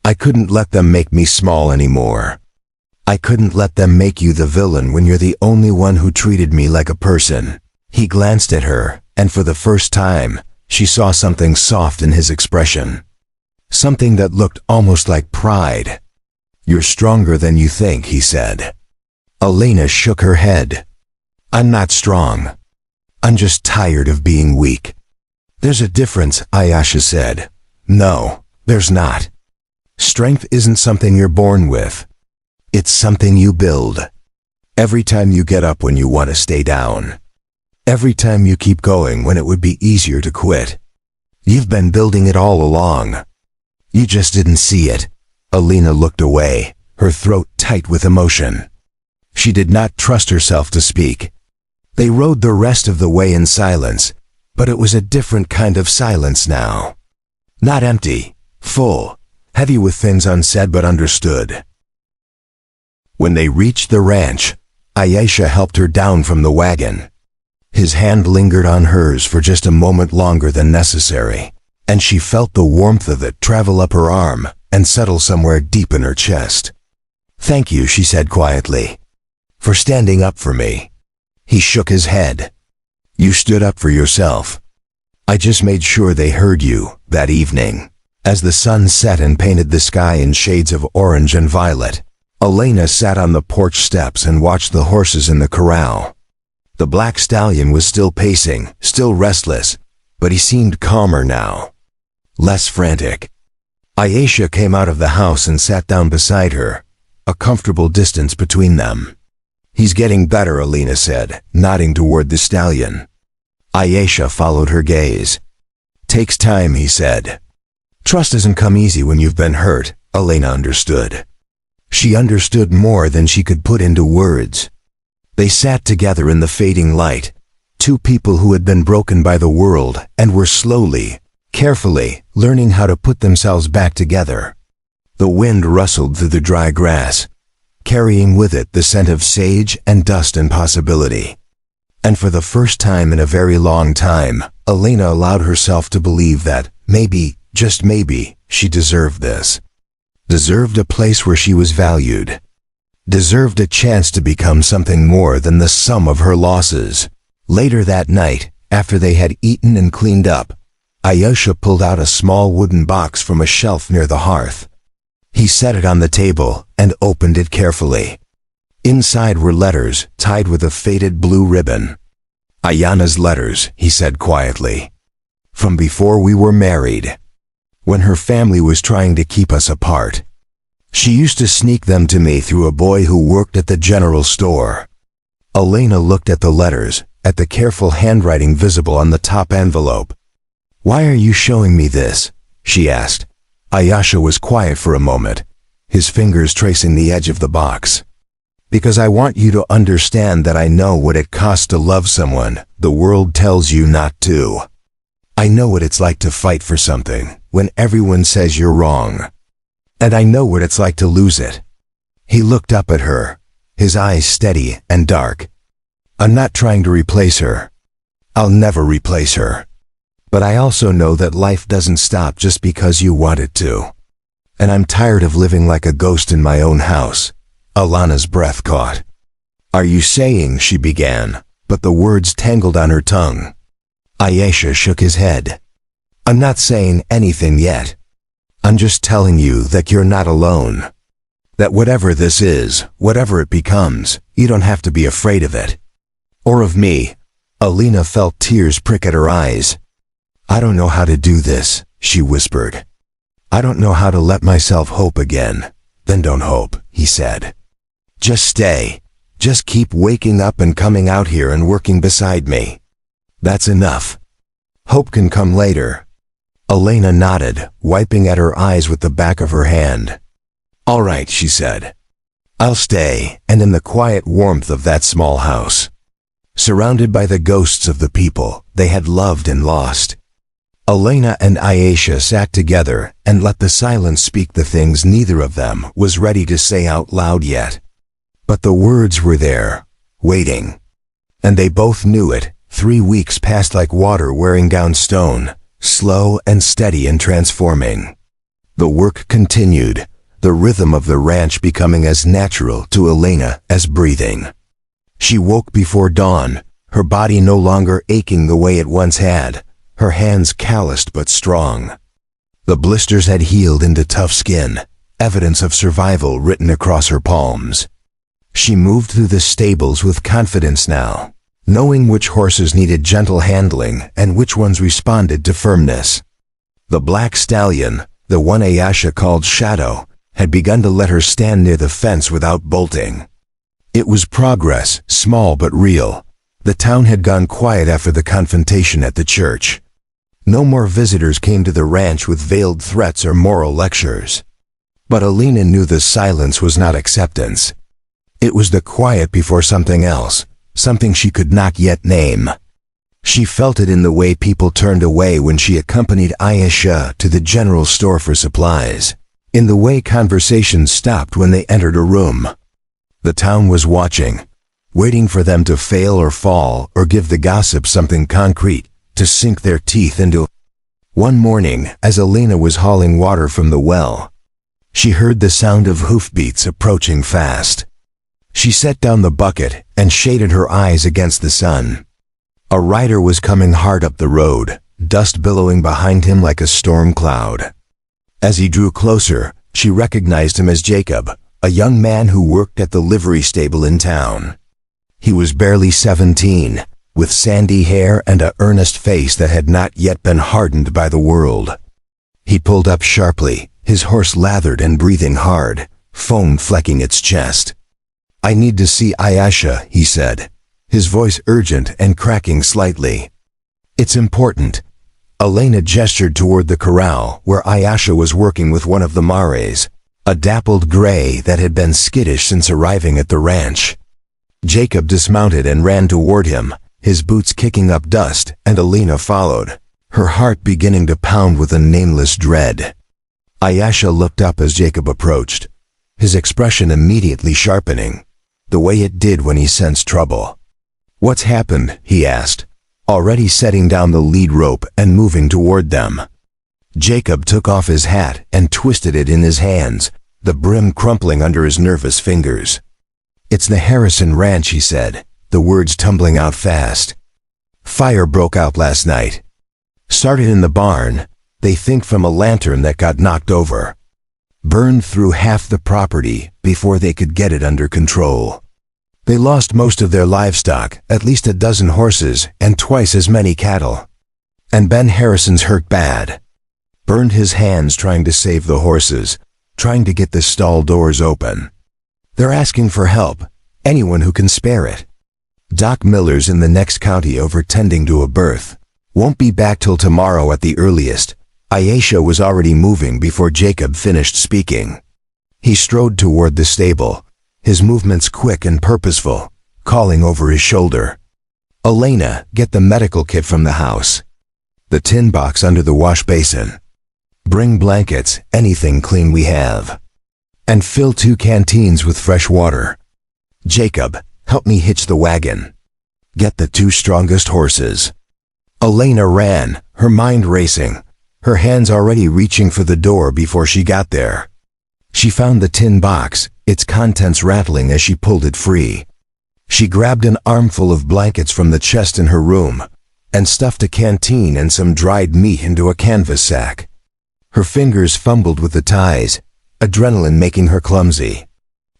I couldn't let them make me small anymore. I couldn't let them make you the villain when you're the only one who treated me like a person. He glanced at her, and for the first time, she saw something soft in his expression. Something that looked almost like pride. You're stronger than you think, he said. Elena shook her head. I'm not strong. I'm just tired of being weak. There's a difference, Ayesha said. No, there's not. Strength isn't something you're born with. It's something you build. Every time you get up when you want to stay down. Every time you keep going when it would be easier to quit. You've been building it all along. You just didn't see it." Alina looked away, her throat tight with emotion. She did not trust herself to speak. They rode the rest of the way in silence, but it was a different kind of silence now. Not empty, full, heavy with things unsaid but understood. When they reached the ranch, Ayesha helped her down from the wagon. His hand lingered on hers for just a moment longer than necessary, and she felt the warmth of it travel up her arm and settle somewhere deep in her chest. "Thank you," she said quietly, "for standing up for me." He shook his head. "You stood up for yourself. I just made sure they heard you that evening." As the sun set and painted the sky in shades of orange and violet, Alina sat on the porch steps and watched the horses in the corral. The black stallion was still pacing, still restless, but he seemed calmer now, less frantic. Ayesha came out of the house and sat down beside her, a comfortable distance between them. "He's getting better," Alina said, nodding toward the stallion. Ayesha followed her gaze. "Takes time," he said. "Trust doesn't come easy when you've been hurt," Alina understood. She understood more than she could put into words. They sat together in the fading light, two people who had been broken by the world and were slowly, carefully, learning how to put themselves back together. The wind rustled through the dry grass, carrying with it the scent of sage and dust and possibility. And for the first time in a very long time, Alina allowed herself to believe that, maybe, just maybe, she deserved this. Deserved a place where she was valued. Deserved a chance to become something more than the sum of her losses. Later that night, after they had eaten and cleaned up, Ayesha pulled out a small wooden box from a shelf near the hearth. He set it on the table and opened it carefully. Inside were letters tied with a faded blue ribbon. "Ayana's letters," he said quietly. "From before we were married. When her family was trying to keep us apart. She used to sneak them to me through a boy who worked at the general store." Alina looked at the letters, at the careful handwriting visible on the top envelope. "Why are you showing me this?" she asked. Ayesha was quiet for a moment, his fingers tracing the edge of the box. "Because I want you to understand that I know what it costs to love someone the world tells you not to. I know what it's like to fight for something when everyone says you're wrong. And I know what it's like to lose it." He looked up at her, his eyes steady and dark. "I'm not trying to replace her. I'll never replace her. But I also know that life doesn't stop just because you want it to. And I'm tired of living like a ghost in my own house." Alana's breath caught. "Are you saying," she began, but the words tangled on her tongue. Ayesha shook his head. "I'm not saying anything yet. I'm just telling you that you're not alone. That whatever this is, whatever it becomes, you don't have to be afraid of it. Or of me." Alina felt tears prick at her eyes. "I don't know how to do this," she whispered. "I don't know how to let myself hope again." "Then don't hope," he said. "Just stay. Just keep waking up and coming out here and working beside me. That's enough. Hope can come later." Alina nodded, wiping at her eyes with the back of her hand. "All right," she said. "I'll stay," and in the quiet warmth of that small house, surrounded by the ghosts of the people they had loved and lost, Alina and Ayesha sat together and let the silence speak the things neither of them was ready to say out loud yet. But the words were there, waiting. And they both knew it. 3 weeks passed like water wearing down stone, slow and steady and transforming. The work continued, the rhythm of the ranch becoming as natural to Alina as breathing. She woke before dawn, her body no longer aching the way it once had, her hands calloused but strong. The blisters had healed into tough skin, evidence of survival written across her palms. She moved through the stables with confidence now, knowing which horses needed gentle handling and which ones responded to firmness. The black stallion, the one Ayesha called Shadow, had begun to let her stand near the fence without bolting. It was progress, small but real. The town had gone quiet after the confrontation at the church. No more visitors came to the ranch with veiled threats or moral lectures. But Alina knew the silence was not acceptance. It was the quiet before something else, something she could not yet name. She felt it in the way people turned away when she accompanied Ayesha to the general store for supplies, in the way conversations stopped when they entered a room. The town was watching, waiting for them to fail or fall or give the gossip something concrete to sink their teeth into. One morning, as Alina was hauling water from the well, she heard the sound of hoofbeats approaching fast. She set down the bucket and shaded her eyes against the sun. A rider was coming hard up the road, dust billowing behind him like a storm cloud. As he drew closer, she recognized him as Jacob, a young man who worked at the livery stable in town. He was barely 17, with sandy hair and an earnest face that had not yet been hardened by the world. He pulled up sharply, his horse lathered and breathing hard, foam flecking its chest. "I need to see Ayesha," he said, his voice urgent and cracking slightly. "It's important." Alina gestured toward the corral where Ayesha was working with one of the mares, a dappled gray that had been skittish since arriving at the ranch. Jacob dismounted and ran toward him, his boots kicking up dust, and Alina followed, her heart beginning to pound with a nameless dread. Ayesha looked up as Jacob approached, his expression immediately sharpening, the way it did when he sensed trouble. "What's happened?" he asked, already setting down the lead rope and moving toward them. Jacob took off his hat and twisted it in his hands, the brim crumpling under his nervous fingers. "It's the Harrison Ranch," he said, the words tumbling out fast. "Fire broke out last night. Started in the barn, they think from a lantern that got knocked over. Burned through half the property before they could get it under control. They lost most of their livestock, at least a dozen horses and twice as many cattle. And Ben Harrison's hurt bad. Burned his hands trying to save the horses, trying to get the stall doors open. They're asking for help, anyone who can spare it. Doc Miller's in the next county over tending to a birth. Won't be back till tomorrow at the earliest." Ayesha was already moving before Jacob finished speaking. He strode toward the stable, his movements quick and purposeful, calling over his shoulder. "Alina, get the medical kit from the house. The tin box under the wash basin. Bring blankets, anything clean we have. And fill 2 canteens with fresh water. Jacob, help me hitch the wagon. Get the 2 strongest horses." Alina ran, her mind racing, her hands already reaching for the door before she got there. She found the tin box, its contents rattling as she pulled it free. She grabbed an armful of blankets from the chest in her room and stuffed a canteen and some dried meat into a canvas sack. Her fingers fumbled with the ties, adrenaline making her clumsy.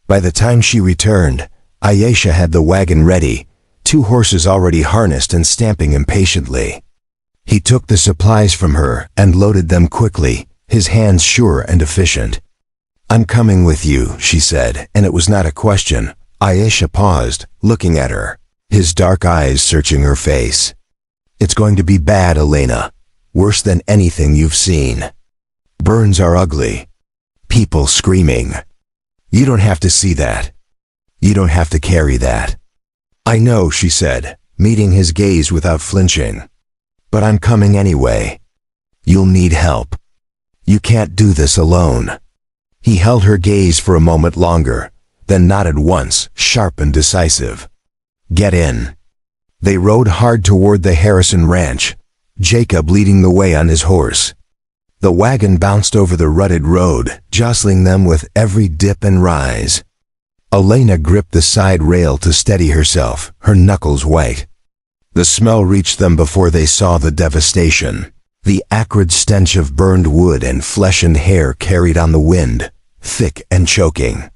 By the time she returned, Ayesha had the wagon ready, 2 horses already harnessed and stamping impatiently. He took the supplies from her and loaded them quickly, his hands sure and efficient. "I'm coming with you," she said, and it was not a question. Ayesha paused, looking at her, his dark eyes searching her face. "It's going to be bad, Alina. Worse than anything you've seen. Burns are ugly. People screaming. You don't have to see that. You don't have to carry that." "I know," she said, meeting his gaze without flinching. "But I'm coming anyway. You'll need help. You can't do this alone." He held her gaze for a moment longer, then nodded once, sharp and decisive. "Get in." They rode hard toward the Harrison Ranch, Jacob leading the way on his horse. The wagon bounced over the rutted road, jostling them with every dip and rise. Alina gripped the side rail to steady herself, her knuckles white. The smell reached them before they saw the devastation. The acrid stench of burned wood and flesh and hair carried on the wind, thick and choking.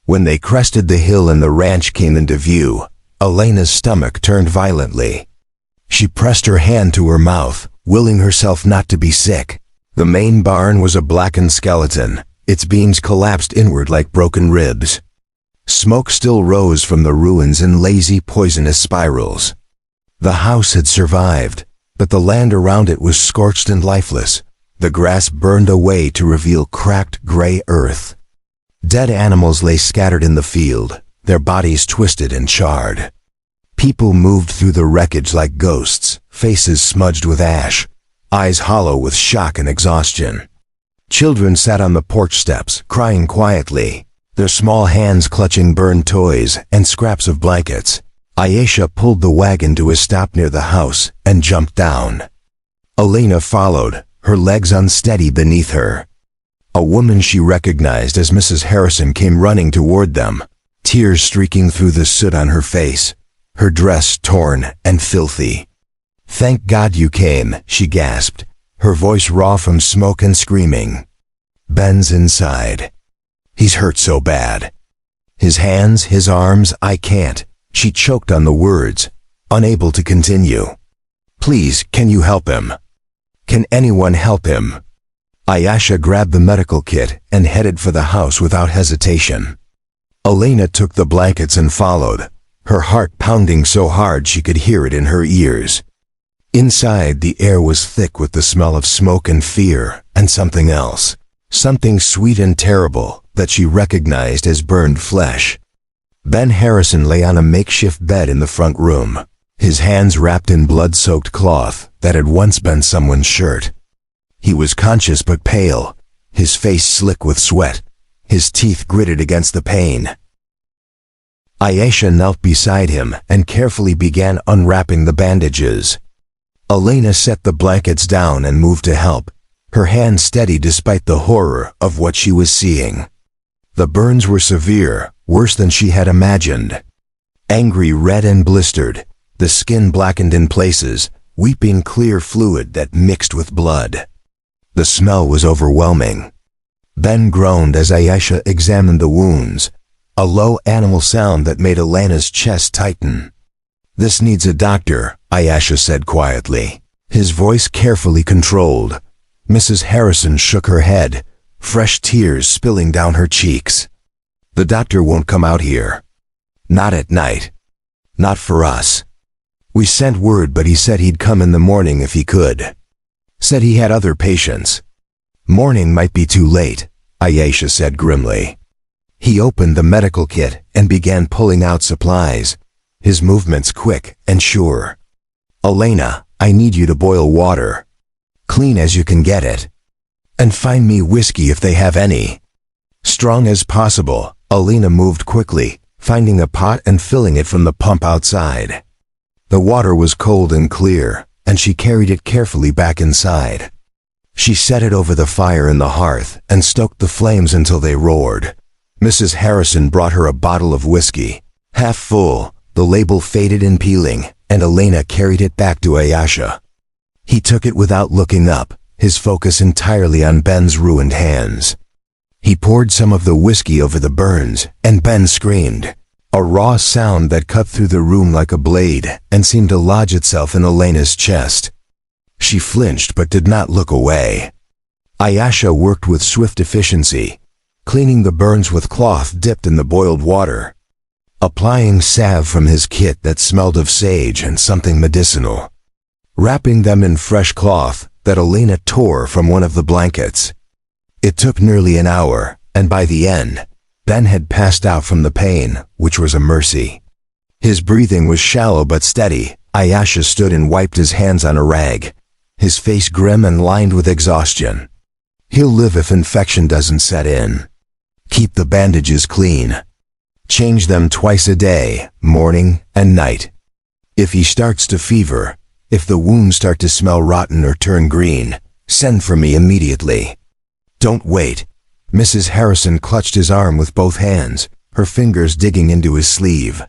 When they crested the hill and the ranch came into view, Alina's stomach turned violently. She pressed her hand to her mouth, willing herself not to be sick. The main barn was a blackened skeleton, its beams collapsed inward like broken ribs. Smoke still rose from the ruins in lazy, poisonous spirals. The house had survived, but the land around it was scorched and lifeless. The grass burned away to reveal cracked gray earth. Dead animals lay scattered in the field, their bodies twisted and charred. People moved through the wreckage like ghosts, faces smudged with ash, eyes hollow with shock and exhaustion. Children sat on the porch steps, crying quietly, their small hands clutching burned toys and scraps of blankets. Aisha pulled the wagon to a stop near the house and jumped down. Elena followed, her legs unsteady beneath her. A woman she recognized as Mrs. Harrison came running toward them, tears streaking through the soot on her face, her dress torn and filthy. "Thank God you came," she gasped, her voice raw from smoke and screaming. "Ben's inside. He's hurt so bad. His hands, his arms, I can't." She choked on the words, unable to continue. "Please, can you help him? Can anyone help him?" Aisha grabbed the medical kit and headed for the house without hesitation. Elena took the blankets and followed, her heart pounding so hard she could hear it in her ears. Inside, the air was thick with the smell of smoke and fear and something else, something sweet and terrible that she recognized as burned flesh. Ben Harrison lay on a makeshift bed in the front room, his hands wrapped in blood-soaked cloth that had once been someone's shirt. He was conscious but pale, his face slick with sweat, his teeth gritted against the pain. Aisha knelt beside him and carefully began unwrapping the bandages. Elena set the blankets down and moved to help, her hand steady despite the horror of what she was seeing. The burns were severe, worse than she had imagined. Angry, red and blistered, the skin blackened in places, weeping clear fluid that mixed with blood. The smell was overwhelming. Ben groaned as Aisha examined the wounds, a low animal sound that made Elena's chest tighten. "This needs a doctor," Aisha said quietly, his voice carefully controlled. Mrs. Harrison shook her head, fresh tears spilling down her cheeks. "The doctor won't come out here. Not at night. Not for us. We sent word, but he said he'd come in the morning if he could. Said he had other patients. Morning might be too late," Aisha said grimly. He opened the medical kit and began pulling out supplies, his movements quick and sure. "Elena, I need you to boil water. Clean as you can get it. And find me whiskey if they have any." Strong as possible, Elena moved quickly, finding a pot and filling it from the pump outside. The water was cold and clear, and she carried it carefully back inside. She set it over the fire in the hearth and stoked the flames until they roared. Mrs. Harrison brought her a bottle of whiskey, half full, the label faded and peeling, and Elena carried it back to Aisha. He took it without looking up, his focus entirely on Ben's ruined hands. He poured some of the whiskey over the burns, and Ben screamed, a raw sound that cut through the room like a blade and seemed to lodge itself in Elena's chest. She flinched but did not look away. Aisha worked with swift efficiency, cleaning the burns with cloth dipped in the boiled water, applying salve from his kit that smelled of sage and something medicinal, wrapping them in fresh cloth that Elena tore from one of the blankets. It took nearly an hour, and by the end, Ben had passed out from the pain, which was a mercy. His breathing was shallow but steady. Aisha stood and wiped his hands on a rag, his face grim and lined with exhaustion. "He'll live if infection doesn't set in. Keep the bandages clean. Change them twice a day, morning and night. If he starts to fever, if the wounds start to smell rotten or turn green, send for me immediately. Don't wait." Mrs. Harrison clutched his arm with both hands, her fingers digging into his sleeve.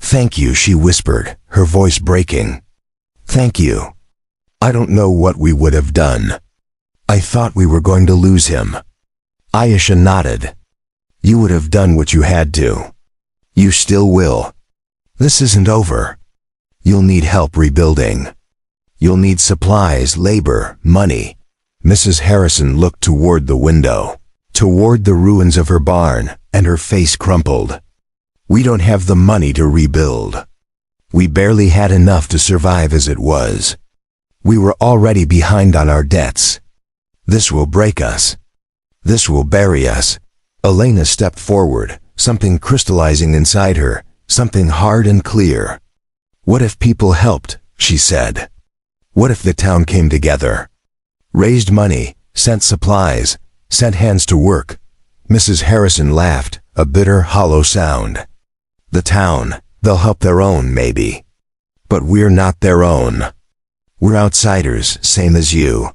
"Thank you," she whispered, her voice breaking. "Thank you. I don't know what we would have done. I thought we were going to lose him." Aisha nodded. "You would have done what you had to. You still will. This isn't over. You'll need help rebuilding. You'll need supplies, labor, money." Mrs. Harrison looked toward the window, toward the ruins of her barn, and her face crumpled. "We don't have the money to rebuild. We barely had enough to survive as it was. We were already behind on our debts. This will break us. This will bury us. Elena stepped forward, something crystallizing inside her, something hard and clear. What if people helped, she said. What if the town came together? Raised money, sent supplies, sent hands to work. Mrs. Harrison laughed, a bitter, hollow sound. The town, they'll help their own, maybe. But we're not their own. We're outsiders, same as you.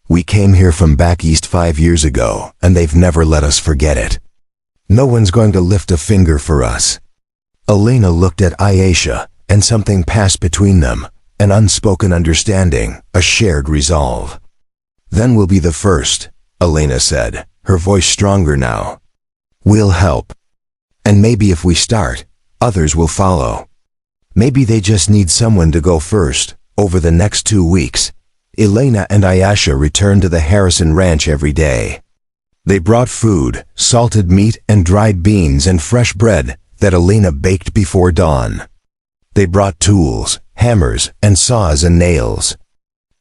We came here from back east 5 years ago, and they've never let us forget it. No one's going to lift a finger for us. Elena looked at Ayesha, and something passed between them, an unspoken understanding, a shared resolve. Then we'll be the first, Elena said, her voice stronger now. We'll help. And maybe if we start, others will follow. Maybe they just need someone to go first. Over the next 2 weeks, Elena and Ayesha returned to the Harrison ranch every day. They brought food, salted meat and dried beans and fresh bread that Elena baked before dawn. They brought tools, hammers and saws and nails.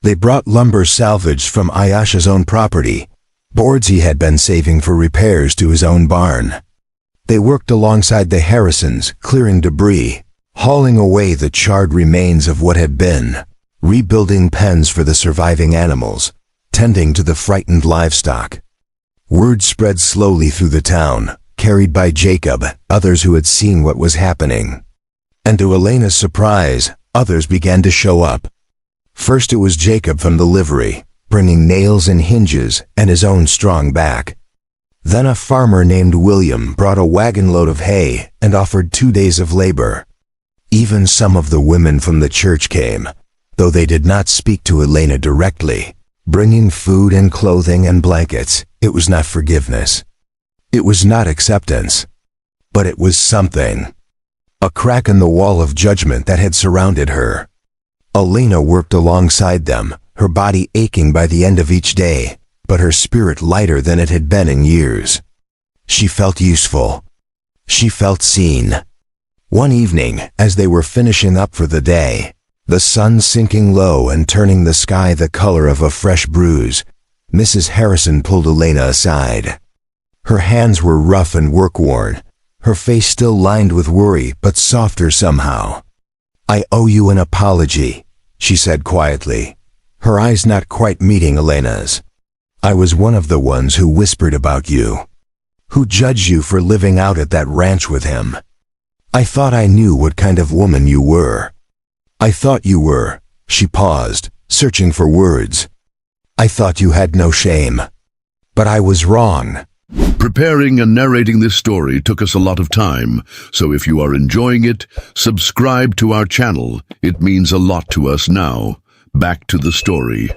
They brought lumber salvaged from Ayesha's own property, boards he had been saving for repairs to his own barn. They worked alongside the Harrisons, clearing debris, hauling away the charred remains of what had been, rebuilding pens for the surviving animals, tending to the frightened livestock. Word spread slowly through the town, carried by Jacob, others who had seen what was happening. And to Elena's surprise, others began to show up. First it was Jacob from the livery, bringing nails and hinges and his own strong back. Then a farmer named William brought a wagon load of hay and offered 2 days of labor. Even some of the women from the church came, though they did not speak to Elena directly, bringing food and clothing and blankets. It was not forgiveness. It was not acceptance. But it was something. A crack in the wall of judgment that had surrounded her. Elena worked alongside them, her body aching by the end of each day, but her spirit lighter than it had been in years. She felt useful. She felt seen. One evening, as they were finishing up for the day, the sun sinking low and turning the sky the color of a fresh bruise, Mrs. Harrison pulled Elena aside. Her hands were rough and work-worn, her face still lined with worry but softer somehow. "I owe you an apology," she said quietly, her eyes not quite meeting Elena's. "I was one of the ones who whispered about you, who judged you for living out at that ranch with him. I thought I knew what kind of woman you were. I thought you were," she paused, searching for words. "I thought you had no shame. But I was wrong." Preparing and narrating this story took us a lot of time, so if you are enjoying it, subscribe to our channel. It means a lot to us now. Back to the story.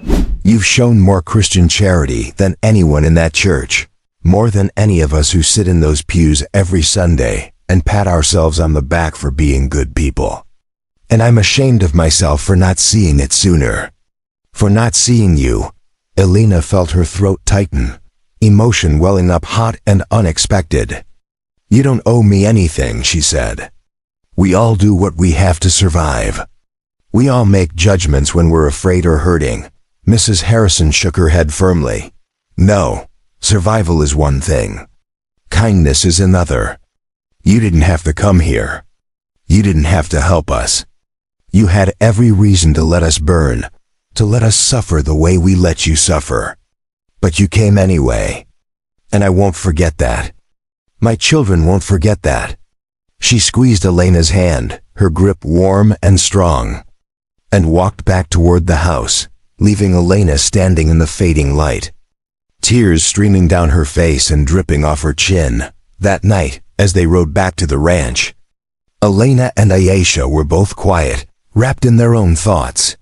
"You've shown more Christian charity than anyone in that church, more than any of us who sit in those pews every Sunday and pat ourselves on the back for being good people. And I'm ashamed of myself for not seeing it sooner. For not seeing you." Elena felt her throat tighten, emotion welling up hot and unexpected. "You don't owe me anything," she said. "We all do what we have to survive. We all make judgments when we're afraid or hurting." Mrs. Harrison shook her head firmly. "No, survival is one thing. Kindness is another. You didn't have to come here. You didn't have to help us. You had every reason to let us burn, to let us suffer the way we let you suffer. But you came anyway. And I won't forget that. My children won't forget that." She squeezed Elena's hand, her grip warm and strong, and walked back toward the house, leaving Elena standing in the fading light. Tears streaming down her face and dripping off her chin. That night, as they rode back to the ranch, Elena and Ayesha were both quiet, wrapped in their own thoughts.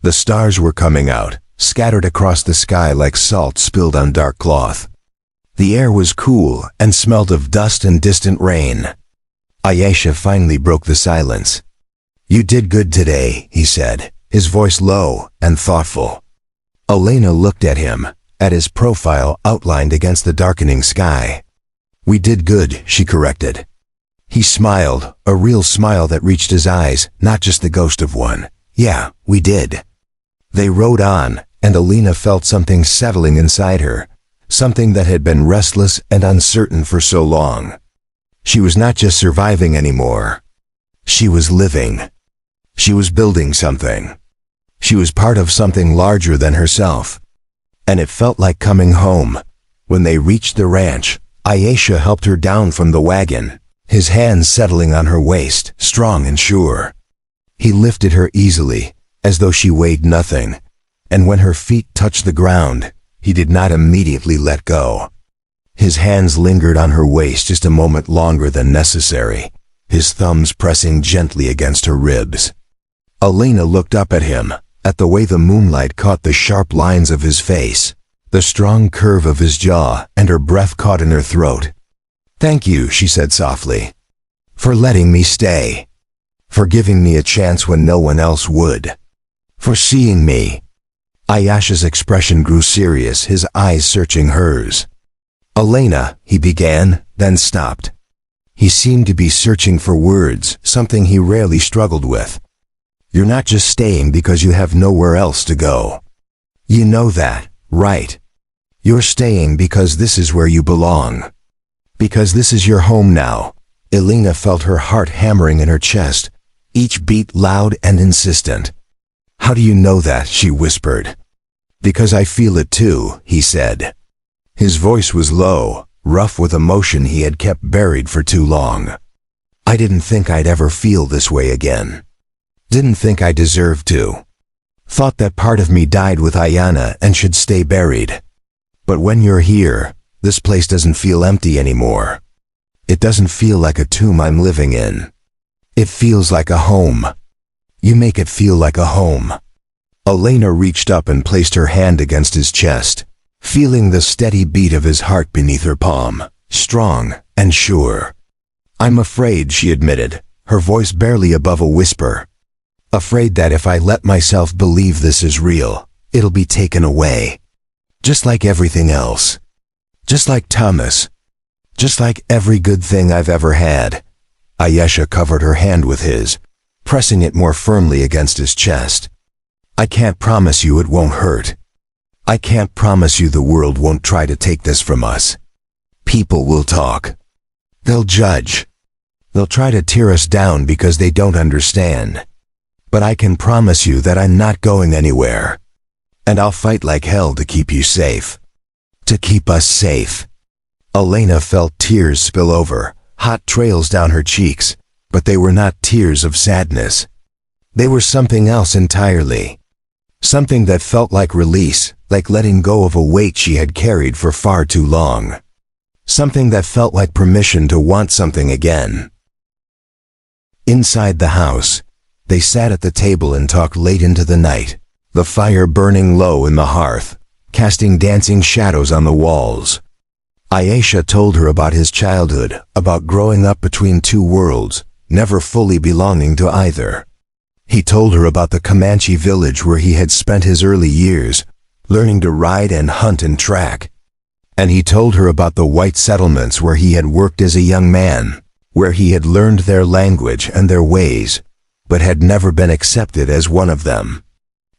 The stars were coming out, scattered across the sky like salt spilled on dark cloth. The air was cool and smelled of dust and distant rain. Ayesha finally broke the silence. "You did good today," he said, his voice low and thoughtful. Elena looked at him, at his profile outlined against the darkening sky. "We did good," she corrected. He smiled, a real smile that reached his eyes, not just the ghost of one. "Yeah, we did." They rode on, and Alina felt something settling inside her, something that had been restless and uncertain for so long. She was not just surviving anymore. She was living. She was building something. She was part of something larger than herself. And it felt like coming home. When they reached the ranch, Aisha helped her down from the wagon, his hands settling on her waist, strong and sure. He lifted her easily, as though she weighed nothing, and when her feet touched the ground, he did not immediately let go. His hands lingered on her waist just a moment longer than necessary, his thumbs pressing gently against her ribs. Alina looked up at him, at the way the moonlight caught the sharp lines of his face, the strong curve of his jaw, and her breath caught in her throat. "Thank you," she said softly, "for letting me stay, for giving me a chance when no one else would, for seeing me." Ayesha's expression grew serious, his eyes searching hers. "Elena," he began, then stopped. He seemed to be searching for words, something he rarely struggled with. "You're not just staying because you have nowhere else to go. You know that, right? You're staying because this is where you belong. Because this is your home now." Elena felt her heart hammering in her chest, each beat loud and insistent. "How do you know that?" she whispered. "Because I feel it too," he said. His voice was low, rough with emotion he had kept buried for too long. "I didn't think I'd ever feel this way again. Didn't think I deserved to. Thought that part of me died with Ayana and should stay buried. But when you're here, this place doesn't feel empty anymore. It doesn't feel like a tomb I'm living in. It feels like a home. You make it feel like a home." Elena reached up and placed her hand against his chest, feeling the steady beat of his heart beneath her palm, strong and sure. "I'm afraid," she admitted, her voice barely above a whisper. "Afraid that if I let myself believe this is real, it'll be taken away. Just like everything else. Just like Thomas. Just like every good thing I've ever had." Ayesha covered her hand with his, pressing it more firmly against his chest. "I can't promise you it won't hurt. I can't promise you the world won't try to take this from us. People will talk. They'll judge. They'll try to tear us down because they don't understand. But I can promise you that I'm not going anywhere. And I'll fight like hell to keep you safe. To keep us safe." Elena felt tears spill over, hot trails down her cheeks, but they were not tears of sadness. They were something else entirely. Something that felt like release, like letting go of a weight she had carried for far too long. Something that felt like permission to want something again. Inside the house, they sat at the table and talked late into the night, the fire burning low in the hearth, casting dancing shadows on the walls. Ayesha told her about his childhood, about growing up between two worlds, never fully belonging to either. He told her about the Comanche village where he had spent his early years, learning to ride and hunt and track. And he told her about the white settlements where he had worked as a young man, where he had learned their language and their ways, but had never been accepted as one of them.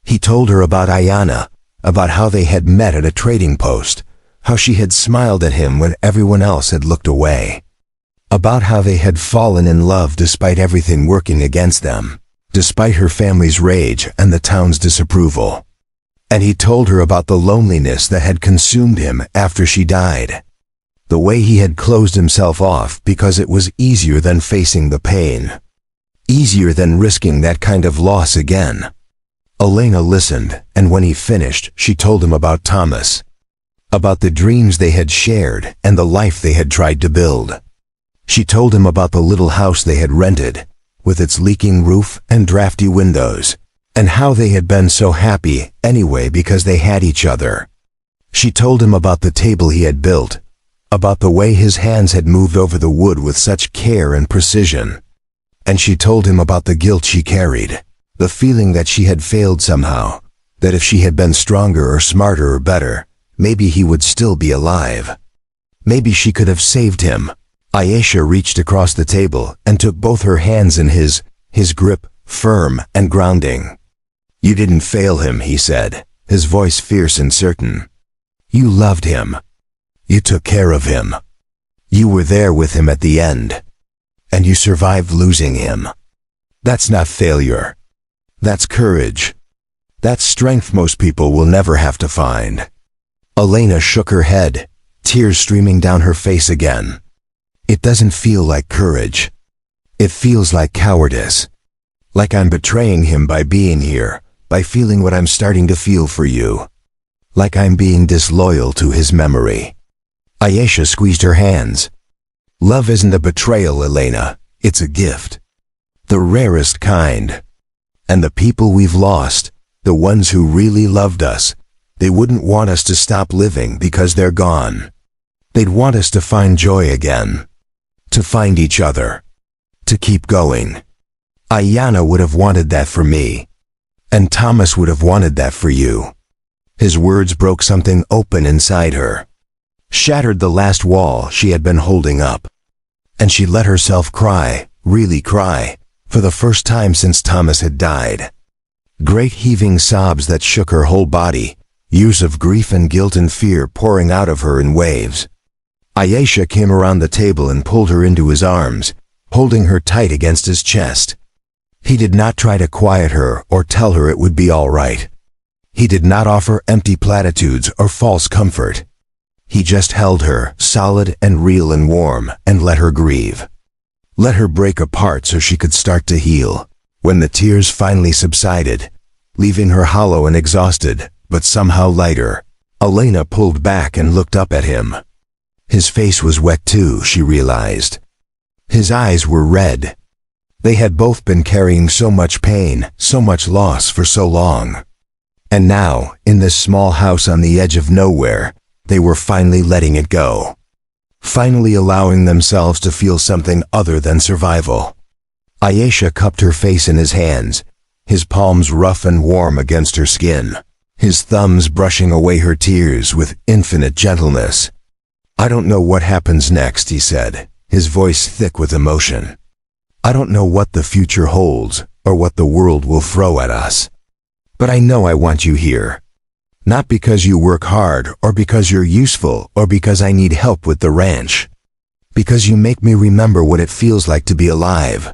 He told her about Ayana, about how they had met at a trading post, how she had smiled at him when everyone else had looked away, about how they had fallen in love despite everything working against them, despite her family's rage and the town's disapproval. And he told her about the loneliness that had consumed him after she died, the way he had closed himself off because it was easier than facing the pain, easier than risking that kind of loss again. Elena listened, and when he finished, she told him about Thomas, about the dreams they had shared and the life they had tried to build. She told him about the little house they had rented, with its leaking roof and drafty windows, and how they had been so happy anyway because they had each other. She told him about the table he had built, about the way his hands had moved over the wood with such care and precision. And she told him about the guilt she carried, the feeling that she had failed somehow, that if she had been stronger or smarter or better, maybe he would still be alive. Maybe she could have saved him. Ayesha reached across the table and took both her hands in his grip, firm and grounding. You didn't fail him, he said, his voice fierce and certain. You loved him. You took care of him. You were there with him at the end. And you survived losing him. That's not failure. That's courage. That's strength most people will never have to find. Elena shook her head, tears streaming down her face again. It doesn't feel like courage. It feels like cowardice. Like I'm betraying him by being here, by feeling what I'm starting to feel for you. Like I'm being disloyal to his memory. Ayesha squeezed her hands. Love isn't a betrayal, Elena. It's a gift. The rarest kind. And the people we've lost, the ones who really loved us, they wouldn't want us to stop living because they're gone. They'd want us to find joy again. To find each other. To keep going. Ayanna would have wanted that for me. And Thomas would have wanted that for you. His words broke something open inside her. Shattered the last wall she had been holding up. And she let herself cry, really cry, for the first time since Thomas had died. Great heaving sobs that shook her whole body, years of grief and guilt and fear pouring out of her in waves. Ayesha came around the table and pulled her into his arms, holding her tight against his chest. He did not try to quiet her or tell her it would be all right. He did not offer empty platitudes or false comfort. He just held her, solid and real and warm, and let her grieve. Let her break apart so she could start to heal. When the tears finally subsided, leaving her hollow and exhausted, but somehow lighter, Elena pulled back and looked up at him. His face was wet too, she realized. His eyes were red. They had both been carrying so much pain, so much loss for so long. And now, in this small house on the edge of nowhere, they were finally letting it go. Finally allowing themselves to feel something other than survival. Ayesha cupped her face in his hands, his palms rough and warm against her skin, his thumbs brushing away her tears with infinite gentleness. I don't know what happens next, he said, his voice thick with emotion. I don't know what the future holds or what the world will throw at us. But I know I want you here. Not because you work hard or because you're useful or because I need help with the ranch. Because you make me remember what it feels like to be alive.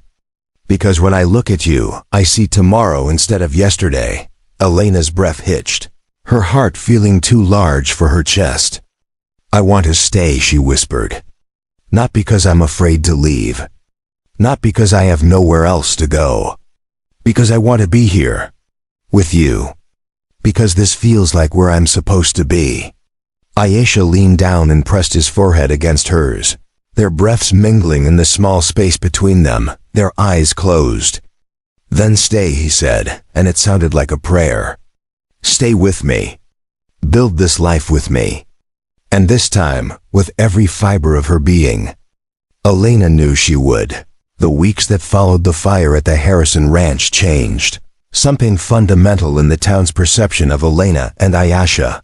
Because when I look at you, I see tomorrow instead of yesterday. Elena's breath hitched, her heart feeling too large for her chest. I want to stay, she whispered. Not because I'm afraid to leave. Not because I have nowhere else to go. Because I want to be here. With you. Because this feels like where I'm supposed to be. Ayesha leaned down and pressed his forehead against hers, their breaths mingling in the small space between them, their eyes closed. Then stay, he said, and it sounded like a prayer. Stay with me. Build this life with me. And this time, with every fiber of her being. Elena knew she would. The weeks that followed the fire at the Harrison Ranch changed. Something fundamental in the town's perception of Elena and Ayesha.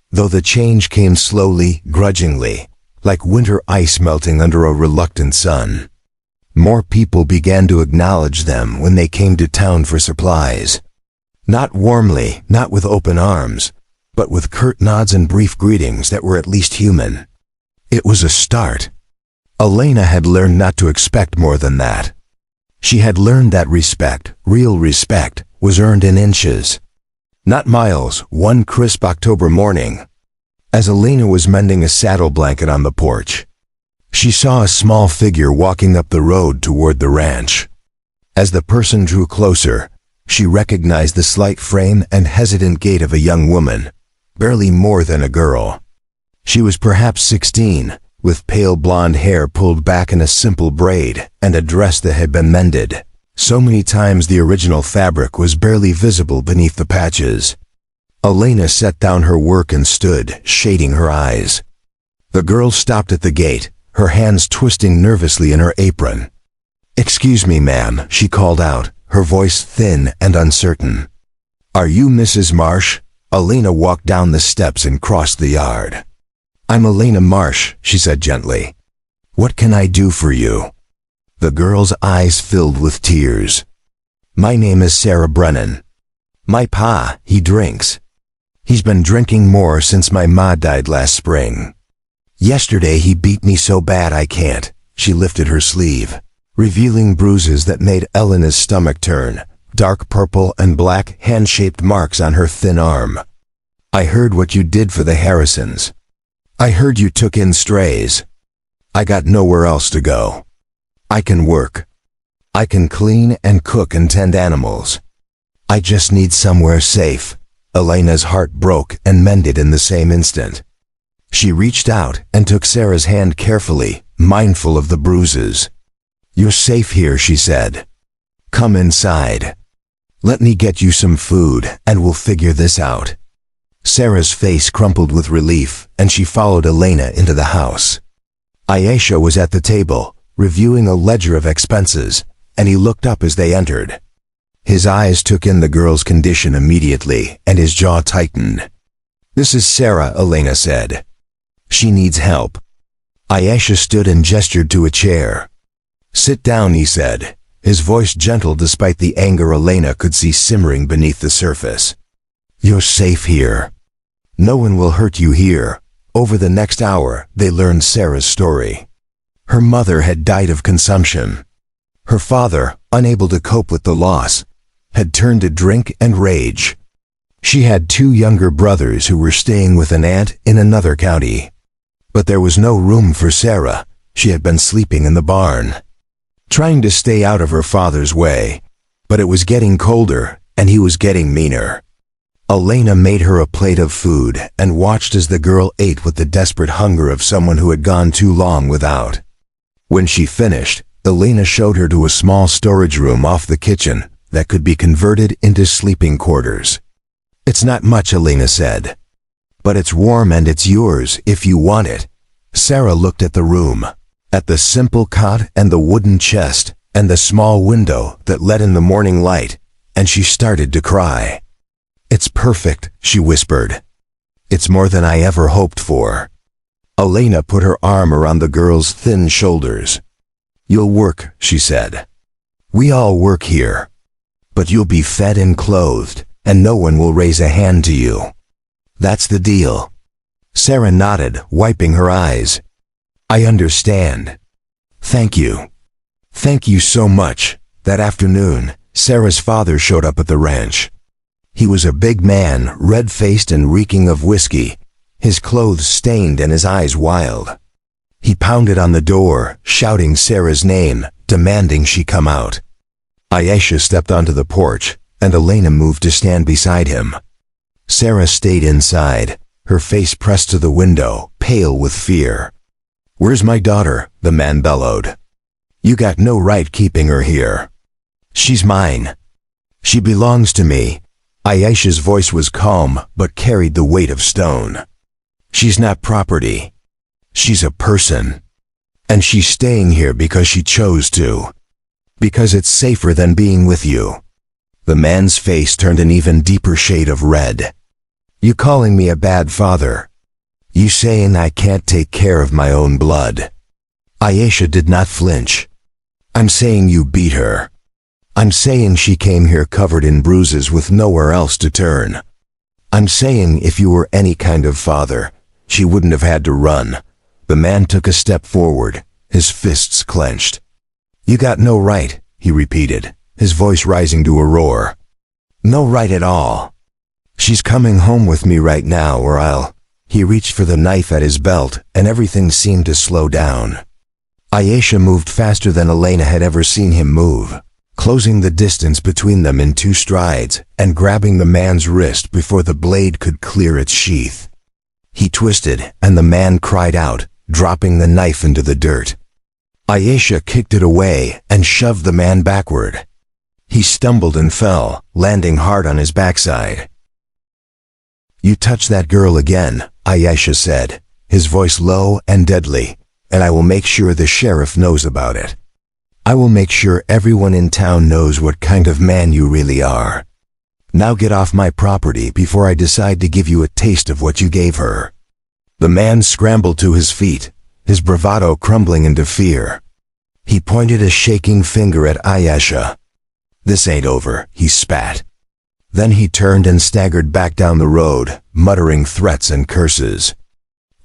Though the change came slowly, grudgingly, like winter ice melting under a reluctant sun. More people began to acknowledge them when they came to town for supplies. Not warmly, not with open arms, but with curt nods and brief greetings that were at least human. It was a start. Elena had learned not to expect more than that. She had learned that respect, real respect, was earned in inches. Not miles. One crisp October morning, as Elena was mending a saddle blanket on the porch, she saw a small figure walking up the road toward the ranch. As the person drew closer, she recognized the slight frame and hesitant gait of a young woman, barely more than a girl. She was perhaps 16, with pale blonde hair pulled back in a simple braid and a dress that had been mended. So many times the original fabric was barely visible beneath the patches. Elena set down her work and stood, shading her eyes. The girl stopped at the gate, her hands twisting nervously in her apron. "Excuse me, ma'am," she called out, her voice thin and uncertain. "Are you Mrs. Marsh?" Elena walked down the steps and crossed the yard. "I'm Elena Marsh," she said gently. "What can I do for you?" The girl's eyes filled with tears. "My name is Sarah Brennan." My pa, he drinks. He's been drinking more since my ma died last spring. Yesterday he beat me so bad I can't." She lifted her sleeve, revealing bruises that made Elena's stomach turn, dark purple and black hand-shaped marks on her thin arm. "I heard what you did for the Harrisons. I heard you took in strays. I got nowhere else to go. I can work. I can clean and cook and tend animals. I just need somewhere safe." Elena's heart broke and mended in the same instant. She reached out and took Sarah's hand carefully, mindful of the bruises. "You're safe here," she said. "Come inside. Let me get you some food and we'll figure this out." Sarah's face crumpled with relief and she followed Elena into the house. Aisha was at the table, reviewing a ledger of expenses, and he looked up as they entered. His eyes took in the girl's condition immediately, and his jaw tightened. "This is Sarah," Elena said. "She needs help." Aisha stood and gestured to a chair. "Sit down," he said, his voice gentle despite the anger Elena could see simmering beneath the surface. "You're safe here. No one will hurt you here." Over the next hour, they learned Sarah's story. Her mother had died of consumption. Her father, unable to cope with the loss, had turned to drink and rage. She had 2 younger brothers who were staying with an aunt in another county. But there was no room for Sarah. She had been sleeping in the barn, trying to stay out of her father's way. But it was getting colder, and he was getting meaner. Elena made her a plate of food and watched as the girl ate with the desperate hunger of someone who had gone too long without. When she finished, Elena showed her to a small storage room off the kitchen that could be converted into sleeping quarters. "It's not much," Elena said. "But it's warm and it's yours if you want it." Sarah looked at the room, at the simple cot and the wooden chest and the small window that let in the morning light, and she started to cry. "It's perfect," she whispered. "It's more than I ever hoped for." Elena put her arm around the girl's thin shoulders. "You'll work," she said. "We all work here. But you'll be fed and clothed, and no one will raise a hand to you. That's the deal." Sarah nodded, wiping her eyes. "I understand. Thank you. Thank you so much." That afternoon, Sarah's father showed up at the ranch. He was a big man, red-faced and reeking of whiskey, his clothes stained and his eyes wild. He pounded on the door, shouting Sarah's name, demanding she come out. Aisha stepped onto the porch, and Elena moved to stand beside him. Sarah stayed inside, her face pressed to the window, pale with fear. "Where's my daughter?" the man bellowed. "You got no right keeping her here. She's mine. She belongs to me." Aisha's voice was calm, but carried the weight of stone. "She's not property. She's a person. And she's staying here because she chose to. Because it's safer than being with you." The man's face turned an even deeper shade of red. "You calling me a bad father? You saying I can't take care of my own blood?" Aisha did not flinch. "I'm saying you beat her. I'm saying she came here covered in bruises with nowhere else to turn. I'm saying if you were any kind of father, she wouldn't have had to run." The man took a step forward, his fists clenched. "You got no right," he repeated, his voice rising to a roar. "No right at all. She's coming home with me right now or I'll—" He reached for the knife at his belt and everything seemed to slow down. Aisha moved faster than Elena had ever seen him move, closing the distance between them in 2 strides and grabbing the man's wrist before the blade could clear its sheath. He twisted and the man cried out, dropping the knife into the dirt. Aisha kicked it away and shoved the man backward. He stumbled and fell, landing hard on his backside. "You touch that girl again," Aisha said, his voice low and deadly, "and I will make sure the sheriff knows about it. I will make sure everyone in town knows what kind of man you really are. Now get off my property before I decide to give you a taste of what you gave her." The man scrambled to his feet, his bravado crumbling into fear. He pointed a shaking finger at Aisha. "This ain't over," he spat. Then he turned and staggered back down the road, muttering threats and curses.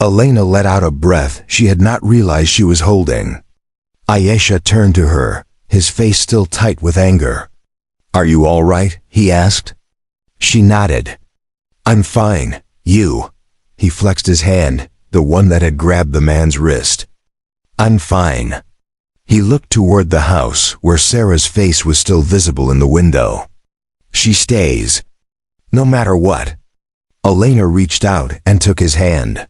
Elena let out a breath she had not realized she was holding. Ayesha turned to her, his face still tight with anger. "Are you all right?" he asked. She nodded. "I'm fine. You?" He flexed his hand, the one that had grabbed the man's wrist. "I'm fine." He looked toward the house, where Sarah's face was still visible in the window. "She stays. No matter what." Elena reached out and took his hand.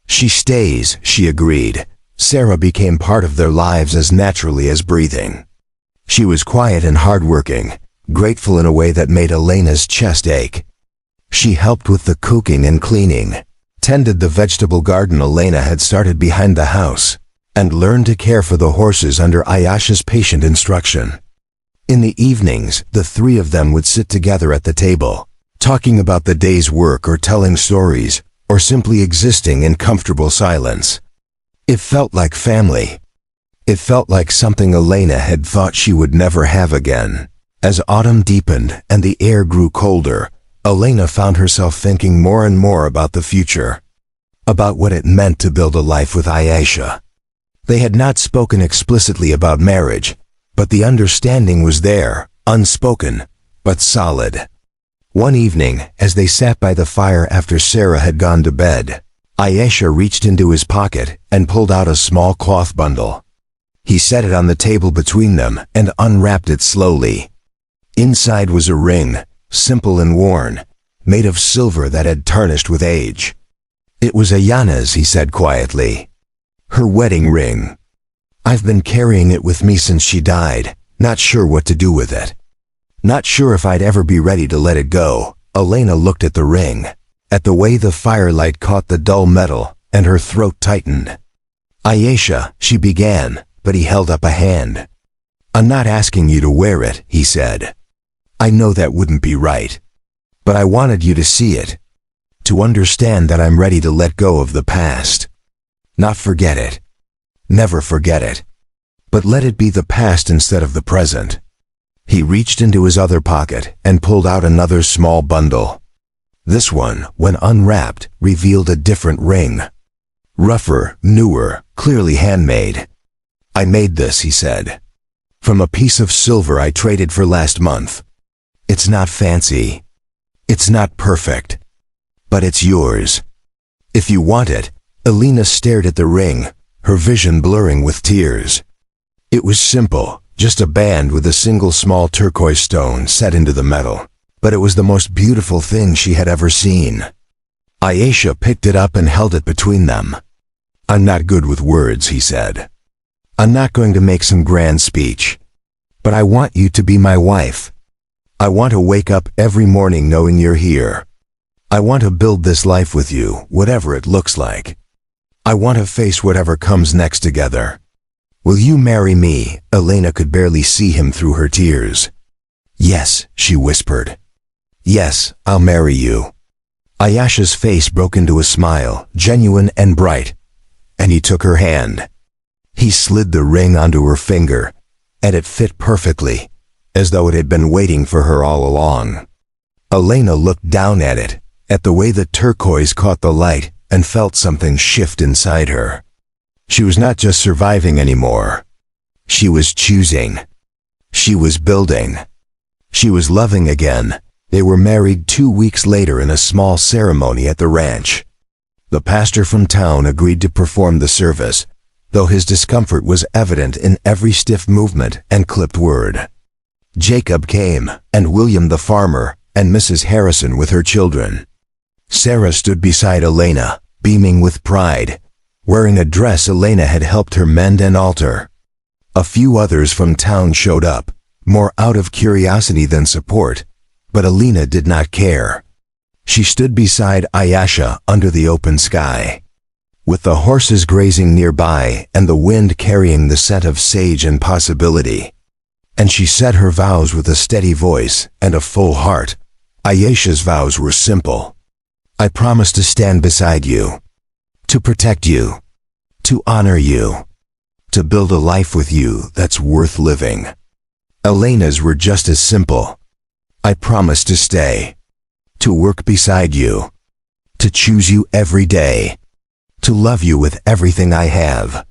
"She stays," she agreed. Sarah became part of their lives as naturally as breathing. She was quiet and hardworking, grateful in a way that made Elena's chest ache. She helped with the cooking and cleaning, tended the vegetable garden Elena had started behind the house, and learned to care for the horses under Ayesha's patient instruction. In the evenings, the three of them would sit together at the table, talking about the day's work or telling stories, or simply existing in comfortable silence. It felt like family. It felt like something Elena had thought she would never have again. As autumn deepened and the air grew colder, Elena found herself thinking more and more about the future, about what it meant to build a life with Ayesha. They had not spoken explicitly about marriage, but the understanding was there, unspoken, but solid. One evening, as they sat by the fire after Sarah had gone to bed, Ayesha reached into his pocket and pulled out a small cloth bundle. He set it on the table between them and unwrapped it slowly. Inside was a ring, simple and worn, made of silver that had tarnished with age. "It was Ayana's," he said quietly. "Her wedding ring. I've been carrying it with me since she died, not sure what to do with it. Not sure if I'd ever be ready to let it go." Elena looked at the ring, at the way the firelight caught the dull metal, and her throat tightened. "Ayesha," she began, but he held up a hand. "I'm not asking you to wear it," he said. "I know that wouldn't be right. But I wanted you to see it, to understand that I'm ready to let go of the past. Not forget it. Never forget it. But let it be the past instead of the present." He reached into his other pocket and pulled out another small bundle. This one, when unwrapped, revealed a different ring. Rougher, newer, clearly handmade. "I made this," he said, "from a piece of silver I traded for last month. It's not fancy. It's not perfect. But it's yours. If you want it." Elena stared at the ring, her vision blurring with tears. It was simple, just a band with a single small turquoise stone set into the metal, but it was the most beautiful thing she had ever seen. Ayesha picked it up and held it between them. "I'm not good with words," he said. "I'm not going to make some grand speech. But I want you to be my wife. I want to wake up every morning knowing you're here. I want to build this life with you, whatever it looks like. I want to face whatever comes next together. Will you marry me?" Elena could barely see him through her tears. "Yes," she whispered. "Yes, I'll marry you." Ayesha's face broke into a smile, genuine and bright, and he took her hand. He slid the ring onto her finger, and it fit perfectly, as though it had been waiting for her all along. Elena looked down at it, at the way the turquoise caught the light, and felt something shift inside her. She was not just surviving anymore. She was choosing. She was building. She was loving again. They were married 2 weeks later in a small ceremony at the ranch. The pastor from town agreed to perform the service, though his discomfort was evident in every stiff movement and clipped word. Jacob came, and William the farmer, and Mrs. Harrison with her children. Sarah stood beside Elena, beaming with pride, wearing a dress Elena had helped her mend and alter. A few others from town showed up, more out of curiosity than support, but Elena did not care. She stood beside Ayesha under the open sky, with the horses grazing nearby and the wind carrying the scent of sage and possibility. And she said her vows with a steady voice and a full heart. Ayesha's vows were simple. "I promise to stand beside you, to protect you, to honor you, to build a life with you that's worth living." Elena's were just as simple. I promise to stay, to work beside you, to choose you every day, to love you with everything I have."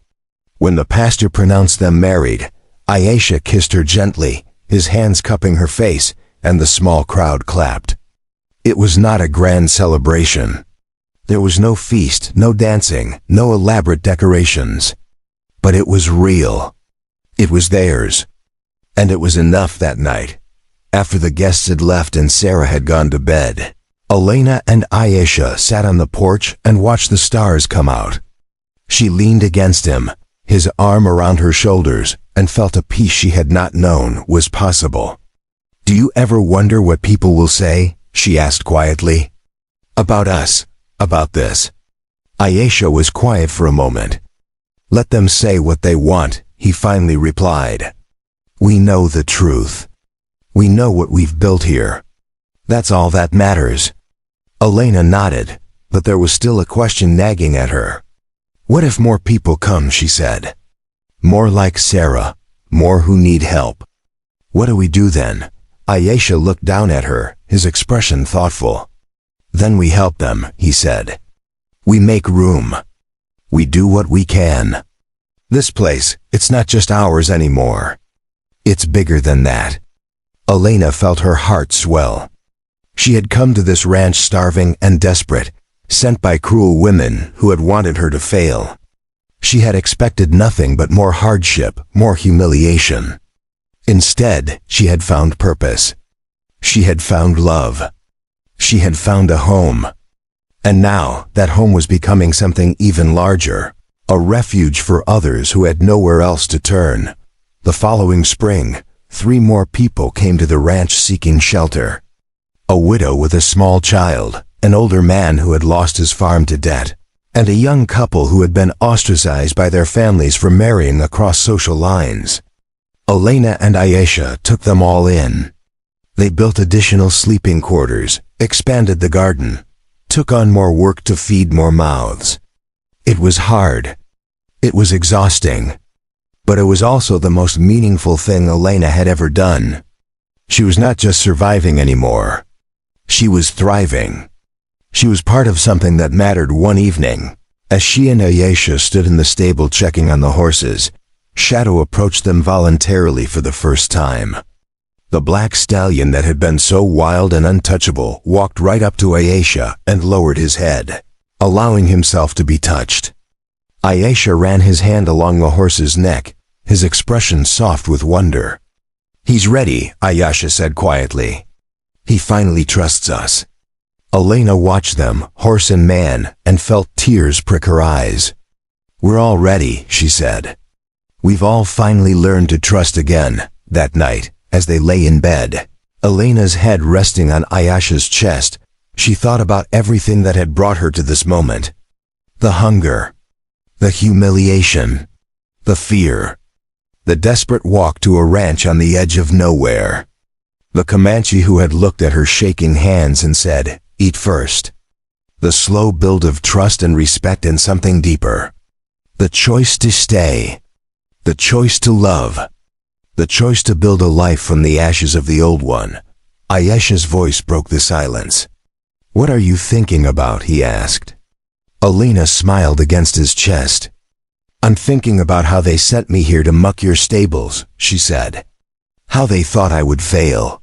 When the pastor pronounced them married, Aisha kissed her gently, his hands cupping her face, and the small crowd clapped. It was not a grand celebration. There was no feast, no dancing, no elaborate decorations. But it was real. It was theirs. And it was enough that night. After the guests had left and Sarah had gone to bed, Elena and Aisha sat on the porch and watched the stars come out. She leaned against him, his arm around her shoulders, and felt a peace she had not known was possible. "Do you ever wonder what people will say?" she asked quietly. "About us, about this." Aisha was quiet for a moment. "Let them say what they want," he finally replied. "We know the truth. We know what we've built here. That's all that matters." Elena nodded, but there was still a question nagging at her. "What if more people come?" she said. "More like Sarah, more who need help. What do we do then?" Aisha looked down at her, his expression thoughtful. "Then we help them," he said. "We make room. We do what we can. This place, it's not just ours anymore. It's bigger than that." Elena felt her heart swell. She had come to this ranch starving and desperate, sent by cruel women who had wanted her to fail. She had expected nothing but more hardship, more humiliation. Instead, she had found purpose. She had found love. She had found a home. And now, that home was becoming something even larger, a refuge for others who had nowhere else to turn. The following spring, 3 more people came to the ranch seeking shelter. A widow with a small child, an older man who had lost his farm to debt, and a young couple who had been ostracized by their families for marrying across social lines. Elena and Aisha took them all in. They built additional sleeping quarters, expanded the garden, took on more work to feed more mouths. It was hard. It was exhausting. But it was also the most meaningful thing Elena had ever done. She was not just surviving anymore. She was thriving. She was part of something that mattered. One evening, as she and Aisha stood in the stable checking on the horses, Shadow approached them voluntarily for the first time. The black stallion that had been so wild and untouchable walked right up to Aisha and lowered his head, allowing himself to be touched. Aisha ran his hand along the horse's neck, his expression soft with wonder. "He's ready," Aisha said quietly. "He finally trusts us." Elena watched them, horse and man, and felt tears prick her eyes. "We're all ready," she said. "We've all finally learned to trust again." That night, as they lay in bed, Elena's head resting on Aisha's chest, she thought about everything that had brought her to this moment. The hunger, the humiliation, the fear, the desperate walk to a ranch on the edge of nowhere. The Comanche who had looked at her shaking hands and said, "Eat first." The slow build of trust and respect in something deeper. The choice to stay. The choice to love. The choice to build a life from the ashes of the old one. Aisha's voice broke the silence. "What are you thinking about?" he asked. Elena smiled against his chest. "I'm thinking about how they sent me here to muck your stables," she said. "How they thought I would fail.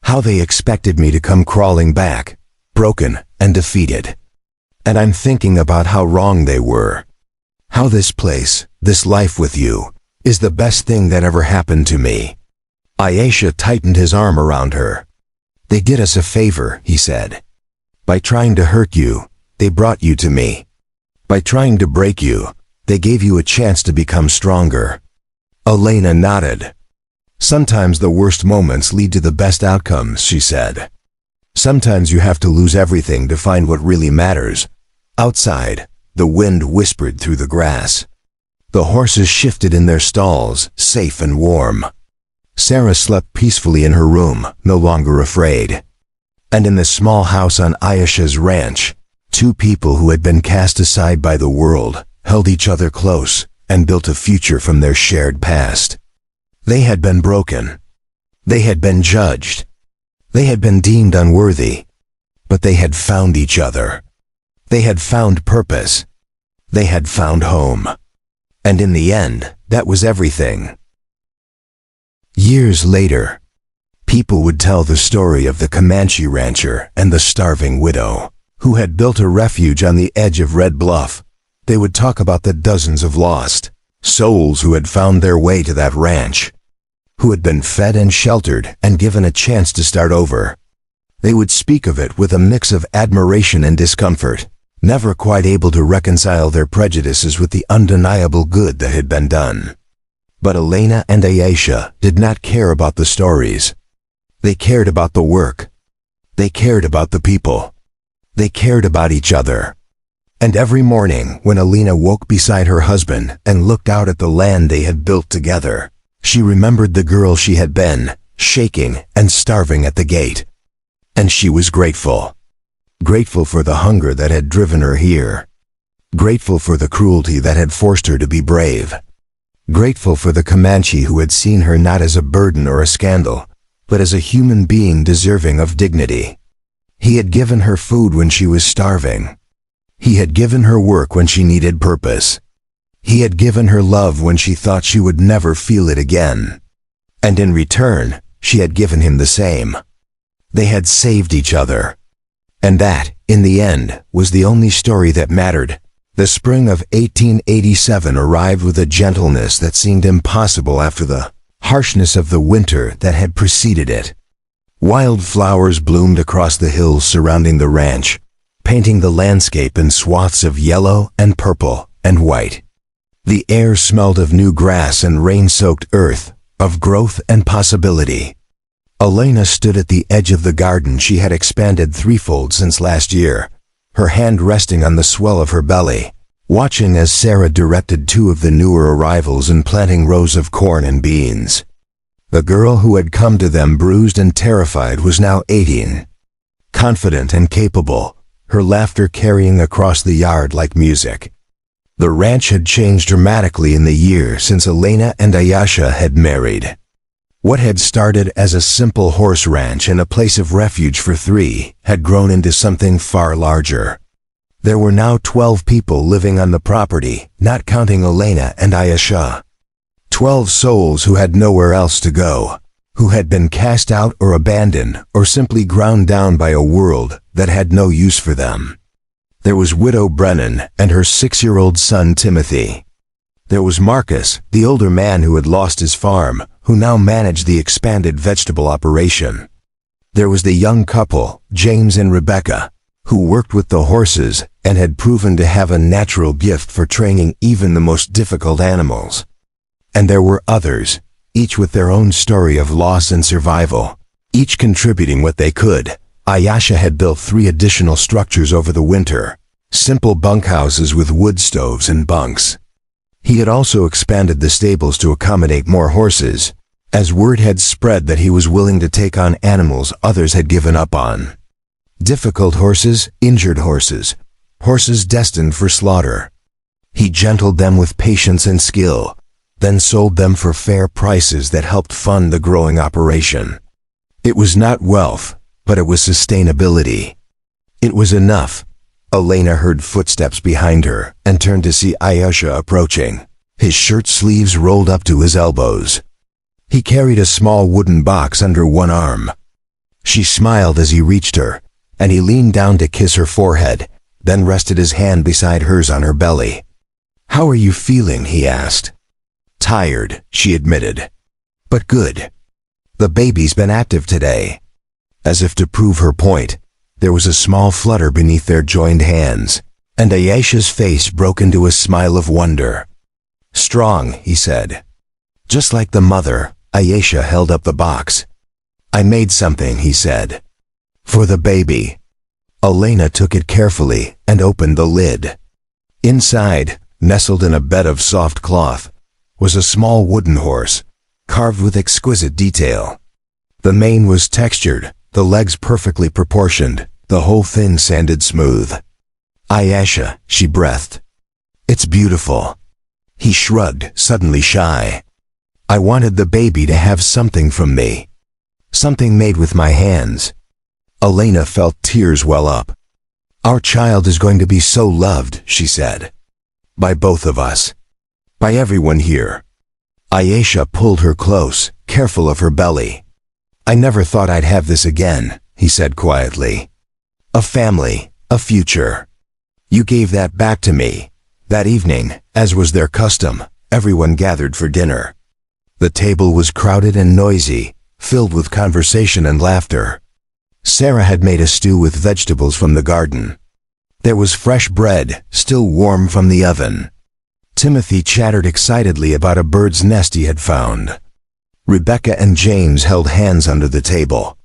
How they expected me to come crawling back, broken and defeated. And I'm thinking about how wrong they were. How this place, this life with you, is the best thing that ever happened to me." Aisha tightened his arm around her. "They did us a favor," he said. "By trying to hurt you, they brought you to me. By trying to break you, they gave you a chance to become stronger." Elena nodded. "Sometimes the worst moments lead to the best outcomes," she said. "Sometimes you have to lose everything to find what really matters." Outside, the wind whispered through the grass. The horses shifted in their stalls, safe and warm. Sarah slept peacefully in her room, no longer afraid. And in the small house on Aisha's ranch, 2 people who had been cast aside by the world held each other close and built a future from their shared past. They had been broken. They had been judged. They had been deemed unworthy, but they had found each other. They had found purpose. They had found home. And in the end, that was everything. Years later, people would tell the story of the Comanche rancher and the starving widow, who had built a refuge on the edge of Red Bluff. They would talk about the dozens of lost souls who had found their way to that ranch, who had been fed and sheltered and given a chance to start over. They would speak of it with a mix of admiration and discomfort, never quite able to reconcile their prejudices with the undeniable good that had been done. But Elena and Ayesha did not care about the stories. They cared about the work. They cared about the people. They cared about each other. And every morning when Elena woke beside her husband and looked out at the land they had built together, she remembered the girl she had been, shaking and starving at the gate. And she was grateful. Grateful for the hunger that had driven her here. Grateful for the cruelty that had forced her to be brave. Grateful for the Comanche who had seen her not as a burden or a scandal, but as a human being deserving of dignity. He had given her food when she was starving. He had given her work when she needed purpose. He had given her love when she thought she would never feel it again. And in return, she had given him the same. They had saved each other. And that, in the end, was the only story that mattered. The spring of 1887 arrived with a gentleness that seemed impossible after the harshness of the winter that had preceded it. Wildflowers bloomed across the hills surrounding the ranch, painting the landscape in swaths of yellow and purple and white. The air smelled of new grass and rain-soaked earth, of growth and possibility. Elena stood at the edge of the garden she had expanded threefold since last year, her hand resting on the swell of her belly, watching as Sarah directed two of the newer arrivals in planting rows of corn and beans. The girl who had come to them bruised and terrified was now 18. Confident and capable, her laughter carrying across the yard like music. The ranch had changed dramatically in the year since Elena and Ayesha had married. What had started as a simple horse ranch and a place of refuge for three had grown into something far larger. There were now 12 people living on the property, not counting Elena and Ayesha. 12 souls who had nowhere else to go, who had been cast out or abandoned or simply ground down by a world that had no use for them. There was Widow Brennan and her 6-year-old son Timothy. There was Marcus, the older man who had lost his farm, who now managed the expanded vegetable operation. There was the young couple, James and Rebecca, who worked with the horses and had proven to have a natural gift for training even the most difficult animals. And there were others, each with their own story of loss and survival, each contributing what they could. Ayesha had built 3 additional structures over the winter, simple bunkhouses with wood stoves and bunks. He had also expanded the stables to accommodate more horses, as word had spread that he was willing to take on animals others had given up on. Difficult horses, injured horses, horses destined for slaughter. He gentled them with patience and skill, then sold them for fair prices that helped fund the growing operation. It was not wealth, but it was sustainability. It was enough. Elena heard footsteps behind her and turned to see Ayesha approaching, his shirt sleeves rolled up to his elbows. He carried a small wooden box under one arm. She smiled as he reached her, and he leaned down to kiss her forehead, then rested his hand beside hers on her belly. "How are you feeling?" he asked. "Tired," she admitted. "But good. The baby's been active today." As if to prove her point, there was a small flutter beneath their joined hands, and Ayesha's face broke into a smile of wonder. "Strong," he said. Just like the mother, Ayesha held up the box. "I made something," he said. "For the baby." Elena took it carefully and opened the lid. Inside, nestled in a bed of soft cloth, was a small wooden horse, carved with exquisite detail. The mane was textured, the legs perfectly proportioned, the whole thing sanded smooth. "Ayesha," she breathed. "It's beautiful." He shrugged, suddenly shy. "I wanted the baby to have something from me." Something made with my hands. Elena felt tears well up. Our child is going to be so loved, she said. By both of us. By everyone here. Ayesha pulled her close, careful of her belly. I never thought I'd have this again, he said quietly. A family, a future. You gave that back to me. That evening, as was their custom, everyone gathered for dinner. The table was crowded and noisy, filled with conversation and laughter. Sarah had made a stew with vegetables from the garden. There was fresh bread, still warm from the oven. Timothy chattered excitedly about a bird's nest he had found. Rebecca and James held hands under the table.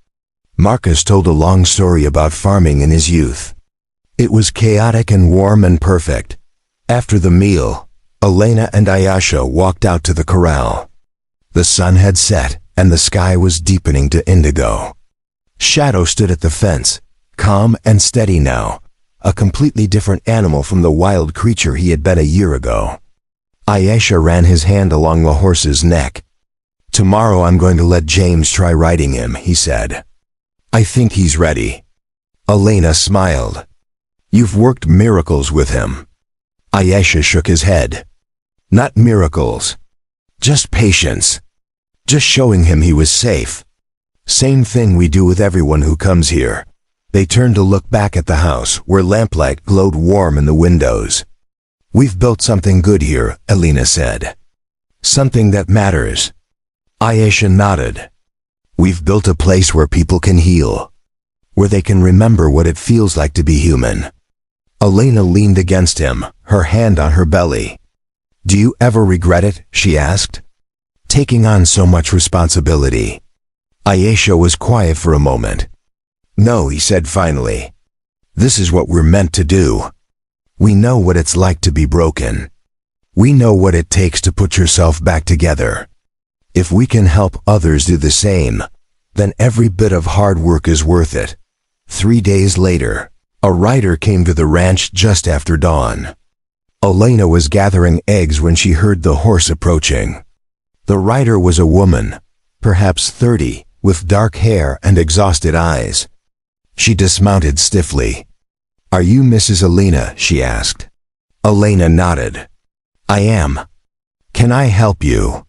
Marcus told a long story about farming in his youth. It was chaotic and warm and perfect. After the meal, Elena and Ayesha walked out to the corral. The sun had set, and the sky was deepening to indigo. Shadow stood at the fence, calm and steady now, a completely different animal from the wild creature he had been a year ago. Ayesha ran his hand along the horse's neck. Tomorrow I'm going to let James try riding him, he said. I think he's ready. Elena smiled. You've worked miracles with him. Ayesha shook his head. Not miracles. Just patience. Just showing him he was safe. Same thing we do with everyone who comes here. They turned to look back at the house, where lamplight glowed warm in the windows. We've built something good here, Elena said. Something that matters. Ayesha nodded. We've built a place where people can heal. Where they can remember what it feels like to be human. Elena leaned against him, her hand on her belly. Do you ever regret it? She asked. Taking on so much responsibility. Ayesha was quiet for a moment. No, he said finally. This is what we're meant to do. We know what it's like to be broken. We know what it takes to put yourself back together. If we can help others do the same, then every bit of hard work is worth it. 3 days later, a rider came to the ranch just after dawn. Elena was gathering eggs when she heard the horse approaching. The rider was a woman, perhaps 30, with dark hair and exhausted eyes. She dismounted stiffly. Are you Mrs. Elena? She asked. Elena nodded. I am. Can I help you?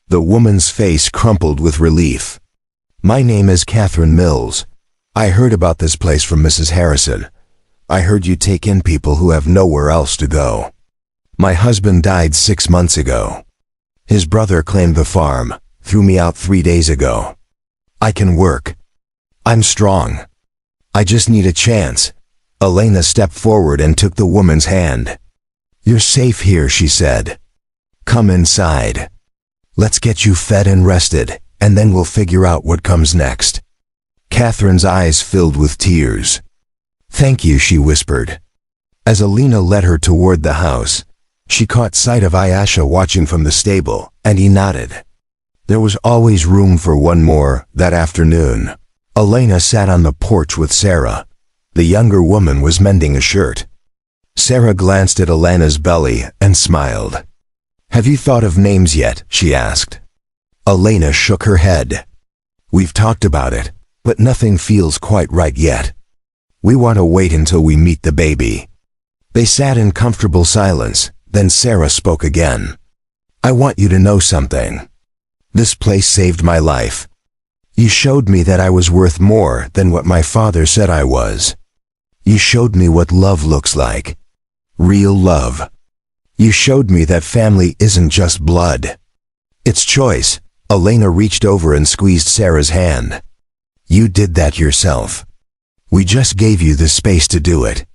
The woman's face crumpled with relief. My name is Catherine Mills. I heard about this place from Mrs. Harrison. I heard you take in people who have nowhere else to go. My husband died 6 months ago. His brother claimed the farm, threw me out 3 days ago. I can work. I'm strong. I just need a chance. Elena stepped forward and took the woman's hand. You're safe here, she said. Come inside. Let's get you fed and rested, and then we'll figure out what comes next. Catherine's eyes filled with tears. Thank you, she whispered. As Elena led her toward the house, she caught sight of Ayesha watching from the stable, and he nodded. There was always room for one more that afternoon. Elena sat on the porch with Sarah. The younger woman was mending a shirt. Sarah glanced at Elena's belly and smiled. Have you thought of names yet? She asked. Elena shook her head. We've talked about it, but nothing feels quite right yet. We want to wait until we meet the baby. They sat in comfortable silence, then Sarah spoke again. I want you to know something. This place saved my life. You showed me that I was worth more than what my father said I was. You showed me what love looks like. Real love. You showed me that family isn't just blood. It's choice. Elena reached over and squeezed Sarah's hand. You did that yourself. We just gave you the space to do it.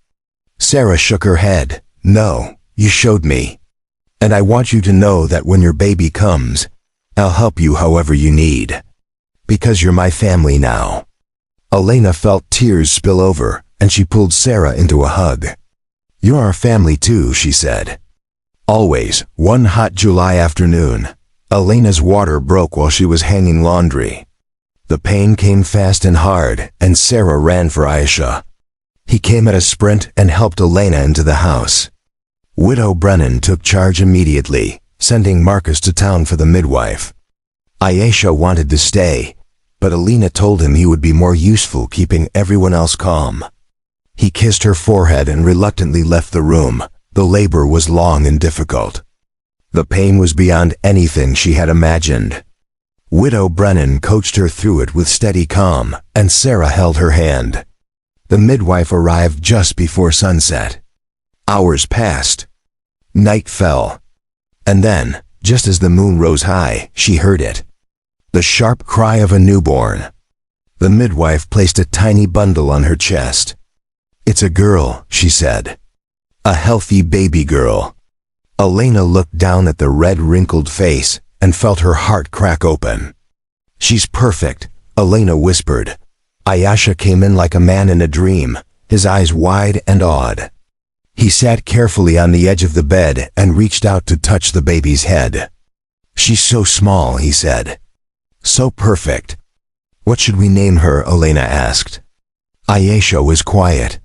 Sarah shook her head. No, you showed me. And I want you to know that when your baby comes, I'll help you however you need. Because you're my family now. Elena felt tears spill over, and she pulled Sarah into a hug. You're our family too, she said. Always, one hot July afternoon, Elena's water broke while she was hanging laundry. The pain came fast and hard, and Sarah ran for Ayesha. He came at a sprint and helped Elena into the house. Widow Brennan took charge immediately, sending Marcus to town for the midwife. Ayesha wanted to stay, but Elena told him he would be more useful keeping everyone else calm. He kissed her forehead and reluctantly left the room. The labor was long and difficult. The pain was beyond anything she had imagined. Widow Brennan coached her through it with steady calm, and Sarah held her hand. The midwife arrived just before sunset. Hours passed. Night fell. And then, just as the moon rose high, she heard it. The sharp cry of a newborn. The midwife placed a tiny bundle on her chest. "It's a girl," she said. "A healthy baby girl." Elena looked down at the red, wrinkled face and felt her heart crack open. "She's perfect," Elena whispered. Ayesha came in like a man in a dream, his eyes wide and awed. He sat carefully on the edge of the bed and reached out to touch the baby's head. "She's so small," he said. "So perfect." "What should we name her?" Elena asked. Ayesha was quiet.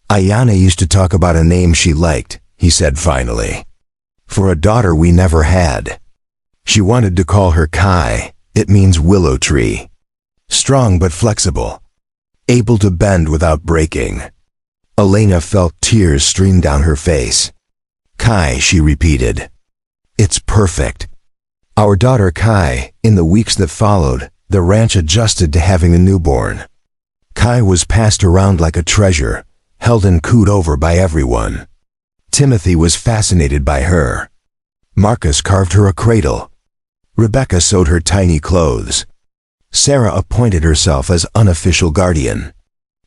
"Ayana used to talk about a name she liked," he said finally. "For a daughter we never had. She wanted to call her Kai. It means willow tree. Strong but flexible. Able to bend without breaking." Elena felt tears stream down her face. "Kai," she repeated. "It's perfect." Our daughter Kai, in the weeks that followed, the ranch adjusted to having a newborn. Kai was passed around like a treasure, held and cooed over by everyone. Timothy was fascinated by her. Marcus carved her a cradle. Rebecca sewed her tiny clothes. Sarah appointed herself as unofficial guardian.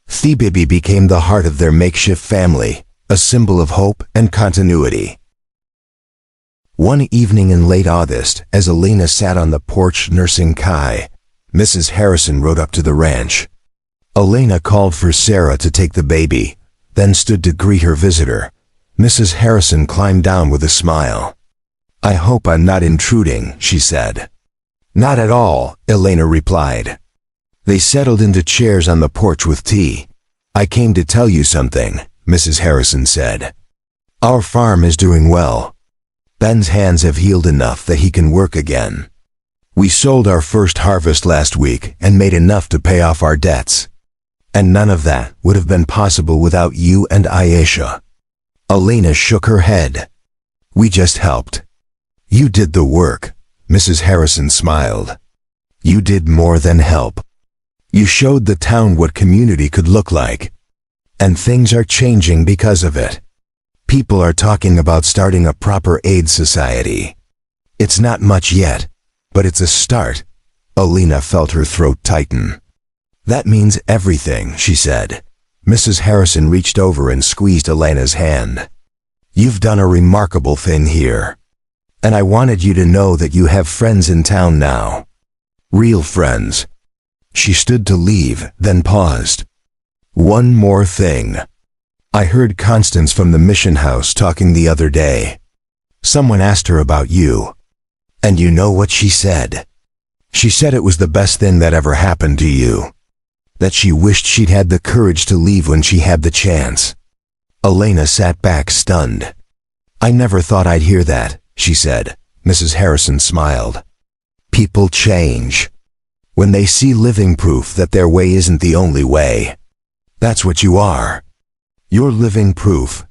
Thebebe became the heart of their makeshift family, a symbol of hope and continuity. One evening in late August, as Elena sat on the porch nursing Kai, Mrs. Harrison rode up to the ranch. Elena called for Sarah to take the baby, then stood to greet her visitor. Mrs. Harrison climbed down with a smile. "I hope I'm not intruding," she said. "Not at all," Elena replied. They settled into chairs on the porch with tea. "I came to tell you something," Mrs. Harrison said. "Our farm is doing well. Ben's hands have healed enough that he can work again. We sold our first harvest last week and made enough to pay off our debts. And none of that would have been possible without you and Ayesha." Elena shook her head. "We just helped." "You did the work," Mrs. Harrison smiled. "You did more than help. You showed the town what community could look like. And things are changing because of it. People are talking about starting a proper aid society. It's not much yet, but it's a start." Elena felt her throat tighten. "That means everything," she said. Mrs. Harrison reached over and squeezed Elena's hand. "You've done a remarkable thing here. And I wanted you to know that you have friends in town now. Real friends." She stood to leave, then paused. "One more thing. I heard Constance from the mission house talking the other day. Someone asked her about you. And you know what she said? She said it was the best thing that ever happened to you. That she wished she'd had the courage to leave when she had the chance." Elena sat back stunned. "I never thought I'd hear that," she said. Mrs. Harrison smiled. "People change. When they see living proof that their way isn't the only way. That's what you are. You're living proof."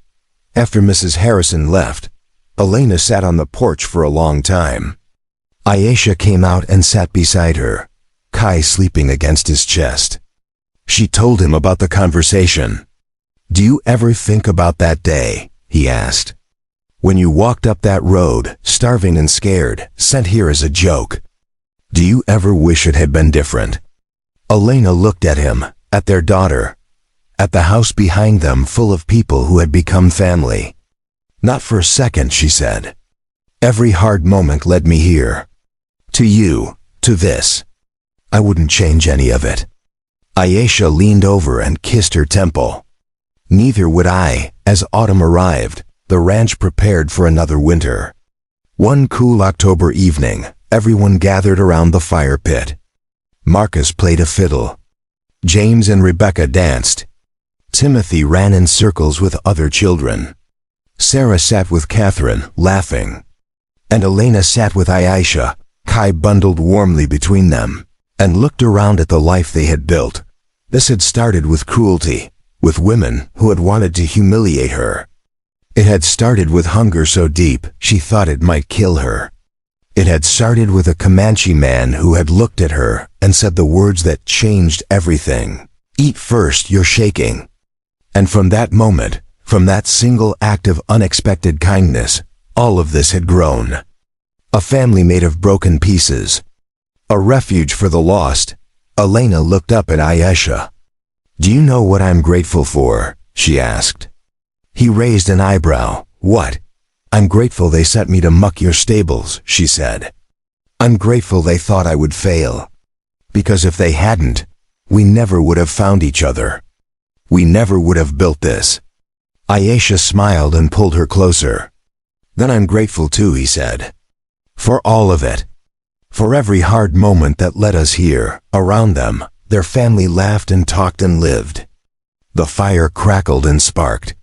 After Mrs. Harrison left, Elena sat on the porch for a long time. Ayesha came out and sat beside her, Kai sleeping against his chest. She told him about the conversation. "Do you ever think about that day?" he asked. "When you walked up that road, starving and scared, sent here as a joke. Do you ever wish it had been different?" Elena looked at him, at their daughter, at the house behind them full of people who had become family. "Not for a second," she said. "Every hard moment led me here. To you, to this. I wouldn't change any of it." Ayesha leaned over and kissed her temple. "Neither would I." As autumn arrived, the ranch prepared for another winter. One cool October evening, everyone gathered around the fire pit. Marcus played a fiddle. James and Rebecca danced. Timothy ran in circles with other children. Sarah sat with Catherine, laughing. And Elena sat with Ayesha, Kai bundled warmly between them. and looked around at the life they had built. This had started with cruelty, with women who had wanted to humiliate her. It had started with hunger so deep she thought it might kill her. It had started with a Comanche man who had looked at her and said the words that changed everything. "Eat first, you're shaking." And from that moment, from that single act of unexpected kindness, all of this had grown. A family made of broken pieces. A refuge for the lost. Elena looked up at Ayesha. "Do you know what I'm grateful for?" she asked. He raised an eyebrow. "What?" "I'm grateful they sent me to muck your stables," she said. "I'm grateful they thought I would fail. Because if they hadn't, we never would have found each other. We never would have built this." Ayesha smiled and pulled her closer. "Then I'm grateful too," he said. "For all of it. For every hard moment that led us here, around them, their family laughed and talked and lived." The fire crackled and sparked.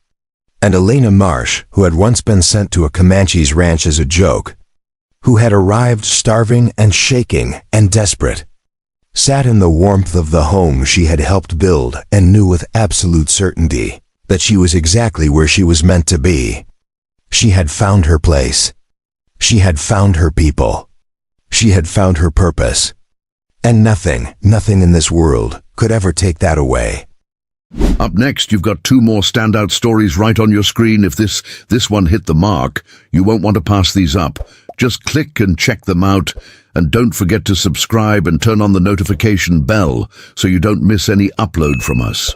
And Elena Marsh, who had once been sent to a Comanche's ranch as a joke, who had arrived starving and shaking and desperate, sat in the warmth of the home she had helped build and knew with absolute certainty that she was exactly where she was meant to be. She had found her place. She had found her people. She had found her purpose. And nothing in this world could ever take that away. Up next, you've got 2 more standout stories right on your screen. If this one hit the mark, you won't want to pass these up. Just click and check them out. And don't forget to subscribe and turn on the notification bell so you don't miss any upload from us.